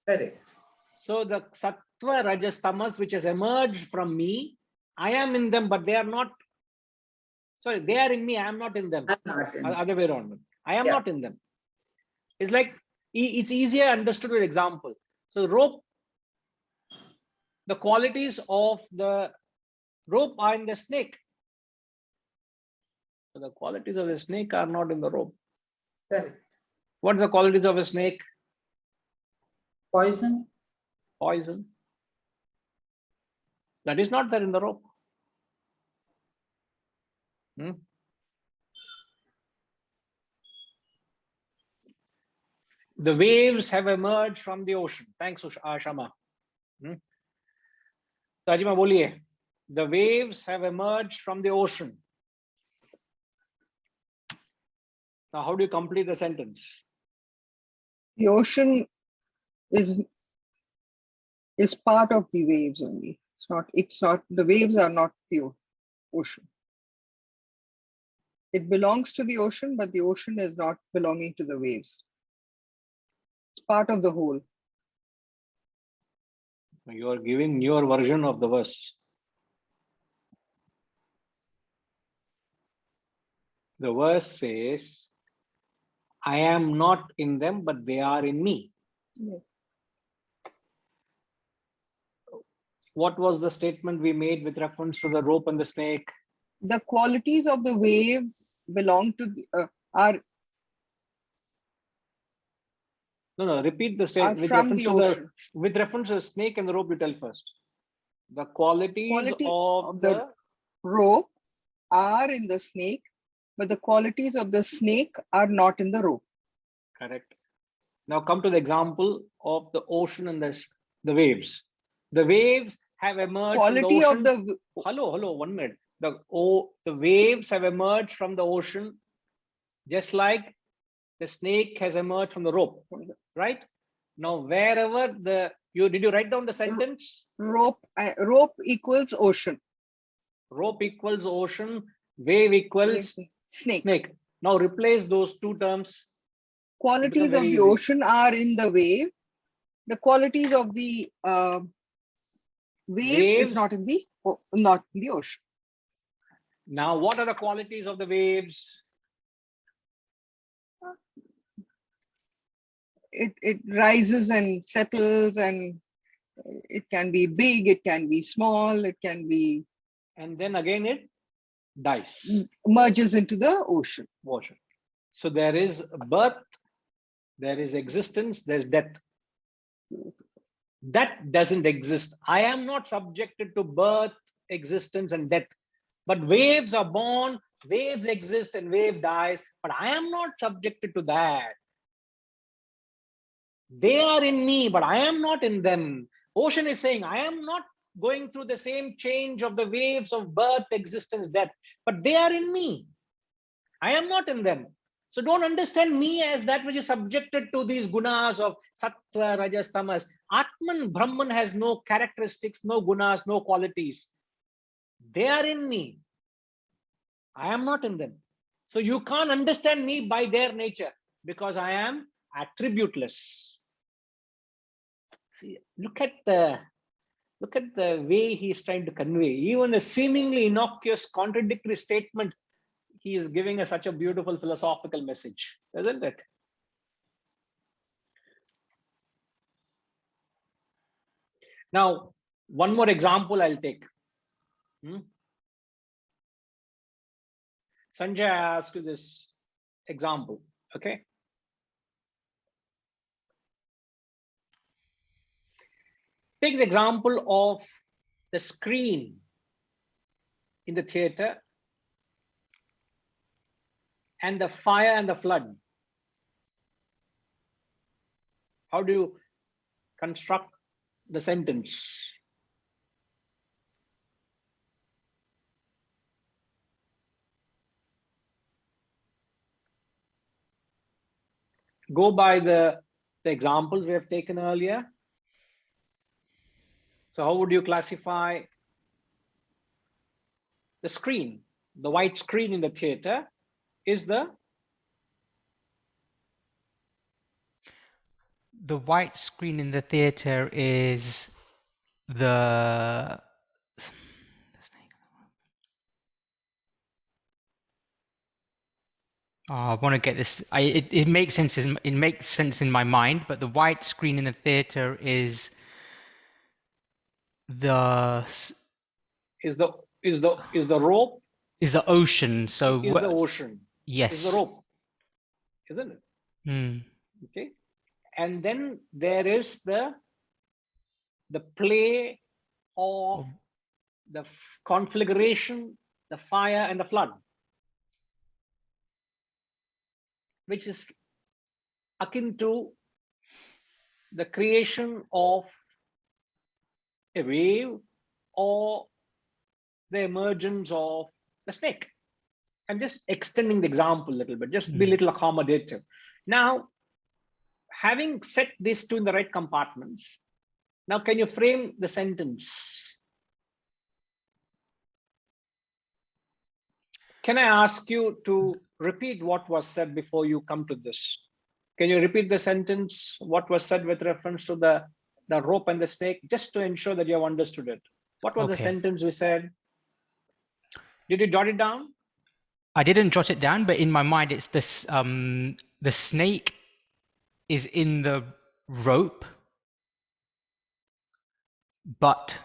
Correct. So the sattva, rajas, tamas, which has emerged from me, I am in them, but they are not. Sorry, they are in me. I am not in them. I'm not in. Other way around. I am Yeah. not in them. It's like it's easier understood with example. So rope, the qualities of the rope are in the snake. So the qualities of the snake are not in the rope. Correct. What's the qualities of a snake? Poison. Poison. That is not there in the rope. The waves have emerged from the ocean. Thanks, Ashama. The Tajima boliye. The waves have emerged from the ocean. Now, how do you complete the sentence? The ocean is part of the waves only. It's not, the waves are not the ocean. It belongs to the ocean, but the ocean is not belonging to the waves. It's part of the whole. You are giving your version of the verse. The verse says, I am not in them, but they are in me. Yes. What was the statement we made with reference to the rope and the snake? The qualities of the wave belong to the, No, repeat the are statement with from reference the to ocean. with reference to the snake and the rope. You tell first. The qualities Quality of the rope are in the snake, but the qualities of the snake are not in the rope. correct. Now come to the example of the ocean and the waves. The waves have emerged Quality from the of ocean. the Hello, 1 minute. The waves have emerged from the ocean, just like the snake has emerged from the rope, right? Now, wherever did you write down the sentence? rope equals ocean. Rope equals ocean, wave equals Snake. Now replace those two terms. Qualities of very the easy. ocean are in the wave. The qualities of the wave Waves. is not in the ocean. Now, what are the qualities of the waves? It rises and settles, and it can be big, it can be small, it can be, And then again it dies. merges into the ocean. So there is birth, there is existence, there's death. That doesn't exist. I am not subjected to birth, existence, and death. But waves are born, waves exist, and wave dies. But I am not subjected to that. They are in me, but I am not in them. Ocean is saying, I am not going through the same change of the waves of birth, existence, death, but they are in me. I am not in them. So don't understand me as that which is subjected to these gunas of sattva, rajas, tamas. Atman, Brahman has no characteristics, no gunas, no qualities. They are in me. I am not in them. So you can't understand me by their nature because I am attributeless. See, look at the way he is trying to convey. Even a seemingly innocuous, contradictory statement, he is giving us such a beautiful philosophical message, isn't it? Now, one more example I'll take. Sanjay, I asked you this example, okay? Take the example of the screen in the theater and the fire and the flood. How do you construct the sentence? Go by the examples we have taken earlier. So how would you classify the screen? The white screen in the theater is the white screen in the theater is the I want to get this. It makes sense. It makes sense in my mind, but the white screen in the theater is the rope. Is the ocean. So is the ocean. Yes. Is the rope, isn't it? Okay. And then there is the play of the conflagration, the fire and the flood, which is akin to the creation of a wave or the emergence of the snake. I'm just extending the example a little bit, just be a little accommodative. Now, having set these two in the right compartments, now can you frame the sentence? Can I ask you to repeat what was said before you come to this? Can you repeat the sentence, what was said with reference to the rope and the snake, just to ensure that you have understood it? What was the sentence we said? Did you jot it down? I didn't jot it down, but in my mind, it's this, the snake is in the rope, but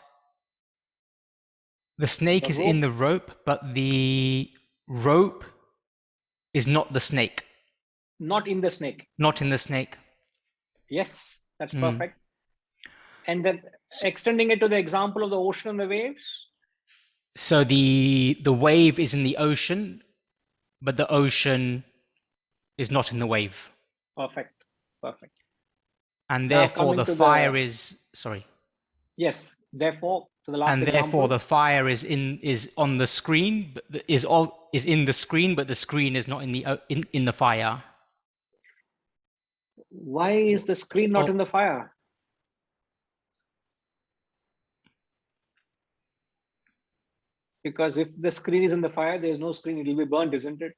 the snake is in the rope, but the rope is not the snake. Not in the snake. Not in the snake. Yes, that's perfect. And then extending it to the example of the ocean and the waves. So the wave is in the ocean, but the ocean is not in the wave. Perfect. Perfect. And therefore the fire is, sorry. Yes, therefore to the last and example. Therefore the fire is on the screen, but is in the screen, but the screen is not in the fire. Why is the screen not in the fire? Because if the screen is in the fire, there is no screen, it will be burnt, isn't it?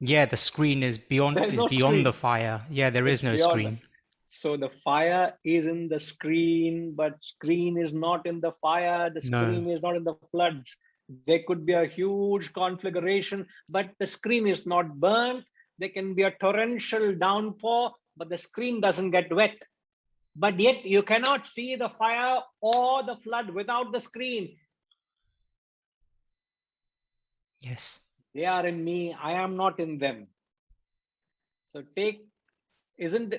Yeah, the screen is beyond the fire. Yeah, there is no screen. So the fire is in the screen, but screen is not in the fire. The screen is not in the floods. There could be a huge conflagration, but the screen is not burnt. There can be a torrential downpour, but the screen doesn't get wet. But yet you cannot see the fire or the flood without the screen. Yes. They are in me, I am not in them. So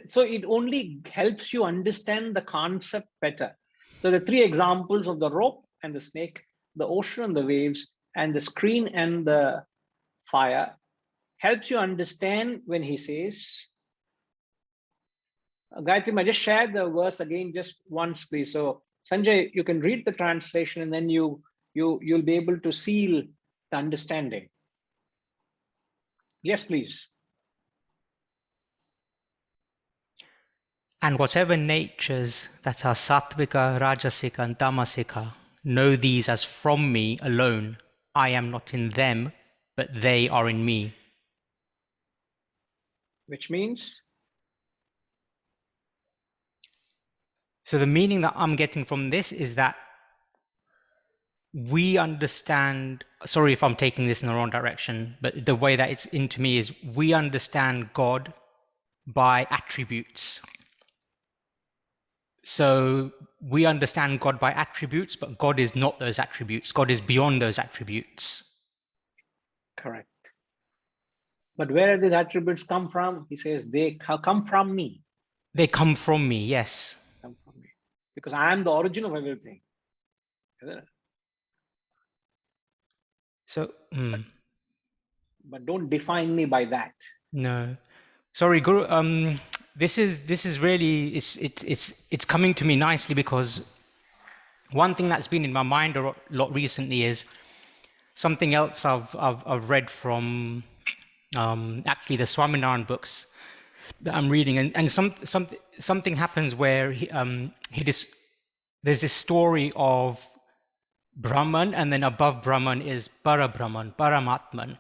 so it only helps you understand the concept better. So the three examples of the rope and the snake, the ocean and the waves, and the screen and the fire helps you understand when he says, Gayatri, I just share the verse again just once, please. So Sanjay, you can read the translation and then you'll be able to seal the understanding. Yes, please. And whatever natures that are sattvika, rajasika, and tamasika, know these as from me alone. I am not in them, but they are in me. Which means? So the meaning that I'm getting from this is that we understand, sorry if I'm taking this in the wrong direction, but the way that it's into me is we understand God by attributes. So we understand God by attributes, but God is not those attributes. God is beyond those attributes. Correct. But where do these attributes come from? He says, they come from me. They come from me, yes. Come from me. Because I am the origin of everything. So, but don't define me by that. No. Sorry, Guru. This is really it's coming to me nicely, because one thing that's been in my mind a lot recently is something else I've read from actually the Swaminarayan books that I'm reading, and something happens where there's this story of Brahman, and then above Brahman is Para Brahman, Paramatman.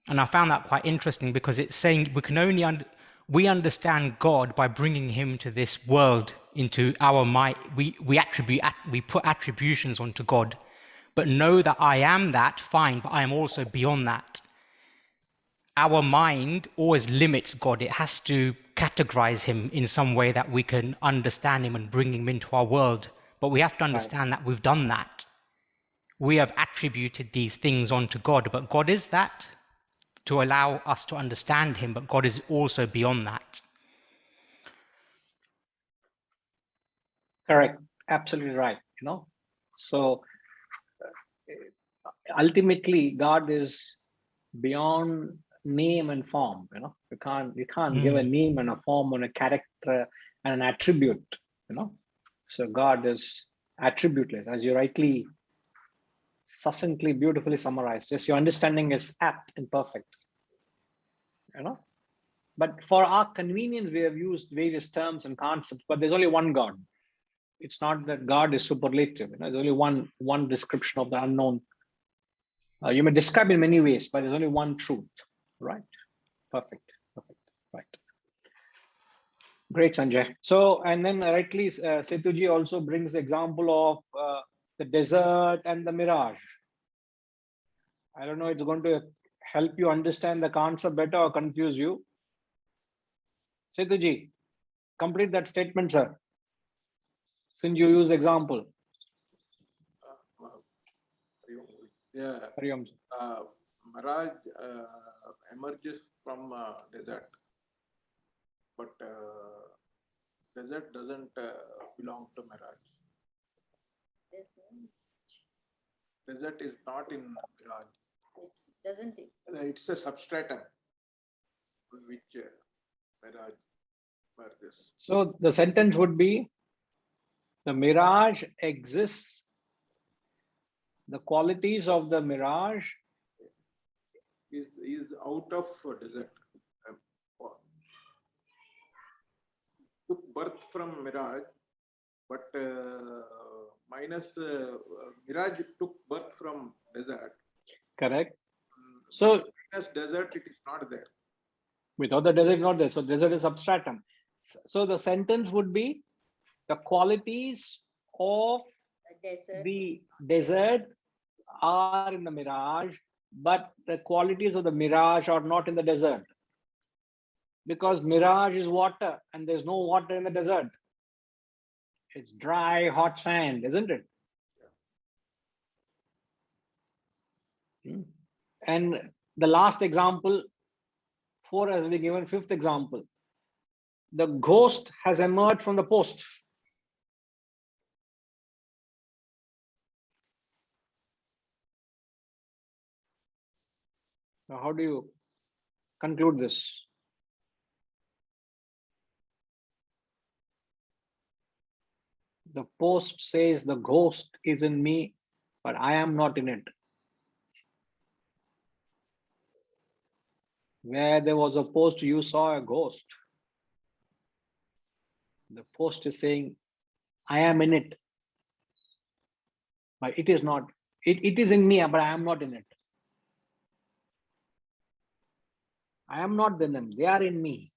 And I found that quite interesting, because it's saying we can only we understand God by bringing him to this world, into our mind. We put attributions onto God, but know that I am that, fine, but I am also beyond that. Our mind always limits God. It has to categorize him in some way that we can understand him and bring him into our world. But we have to understand that we've done that. We have attributed these things onto God, but God is that to allow us to understand him, but God is also beyond that. Correct. Absolutely right. So ultimately God is beyond name and form. You can't give a name and a form and a character and an attribute. So God is attributeless, as you rightly, succinctly, beautifully summarized. Yes, your understanding is apt and perfect. But for our convenience, we have used various terms and concepts, but there's only one God. It's not that God is superlative. There's only one description of the unknown. You may describe in many ways, but there's only one truth, right? Perfect. Right. Great, Sanjay. So, and then rightly, Setuji also brings the example of the desert and the mirage. I don't know, it's going to help you understand the concept better or confuse you. Setuji, complete that statement, sir. Since you use example. Yeah. Mirage emerges from desert, but desert doesn't belong to mirage. Desert is not in mirage. Doesn't it? It's a substratum on which mirage emerges. So the sentence would be, the mirage exists. The qualities of the mirage is out of desert. Took birth from mirage, but minus mirage took birth from desert. Correct. So minus desert, it is not there. Without the desert, not there. So desert is substratum. So the sentence would be, the qualities of the desert are in the mirage, but the qualities of the mirage are not in the desert. Because mirage is water and there's no water in the desert. It's dry, hot sand, isn't it? And the last example, 4 has been given, 5th example. The ghost has emerged from the post. Now, how do you conclude this? The post says the ghost is in me, but I am not in it. Where there was a post, you saw a ghost. The post is saying, I am in it, but it is not. It is in me, but I am not in it. I am not in them. They are in me.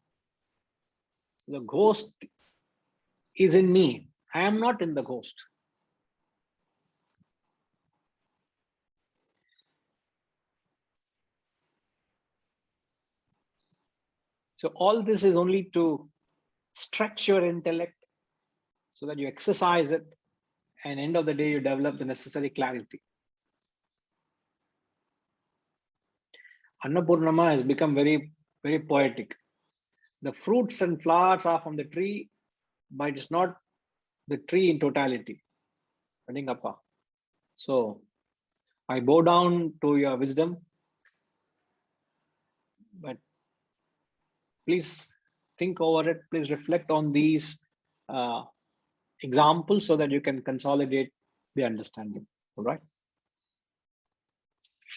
The ghost is in me. I am not in the ghost. So all this is only to stretch your intellect so that you exercise it, and end of the day, you develop the necessary clarity. Annapurnama has become very, very poetic. The fruits and flowers are from the tree, but it's not the tree in totality. So I bow down to your wisdom, but please think over it. Please reflect on these examples so that you can consolidate the understanding. All right.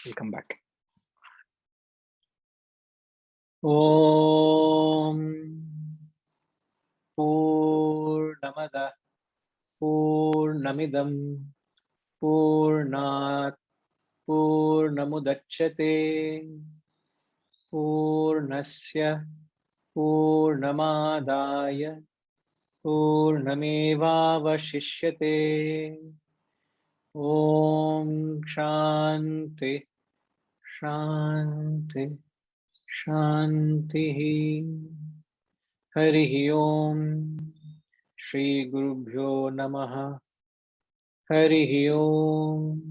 We'll come back. Om Purnamada Purnamidam Purnat Purnamudachyate Purnasya Purnamadaya Purnamevavashishyate. Om Shanti Shanti Shanti. Harihi Om. Shri Gurubhyo Namaha. Harihi Om.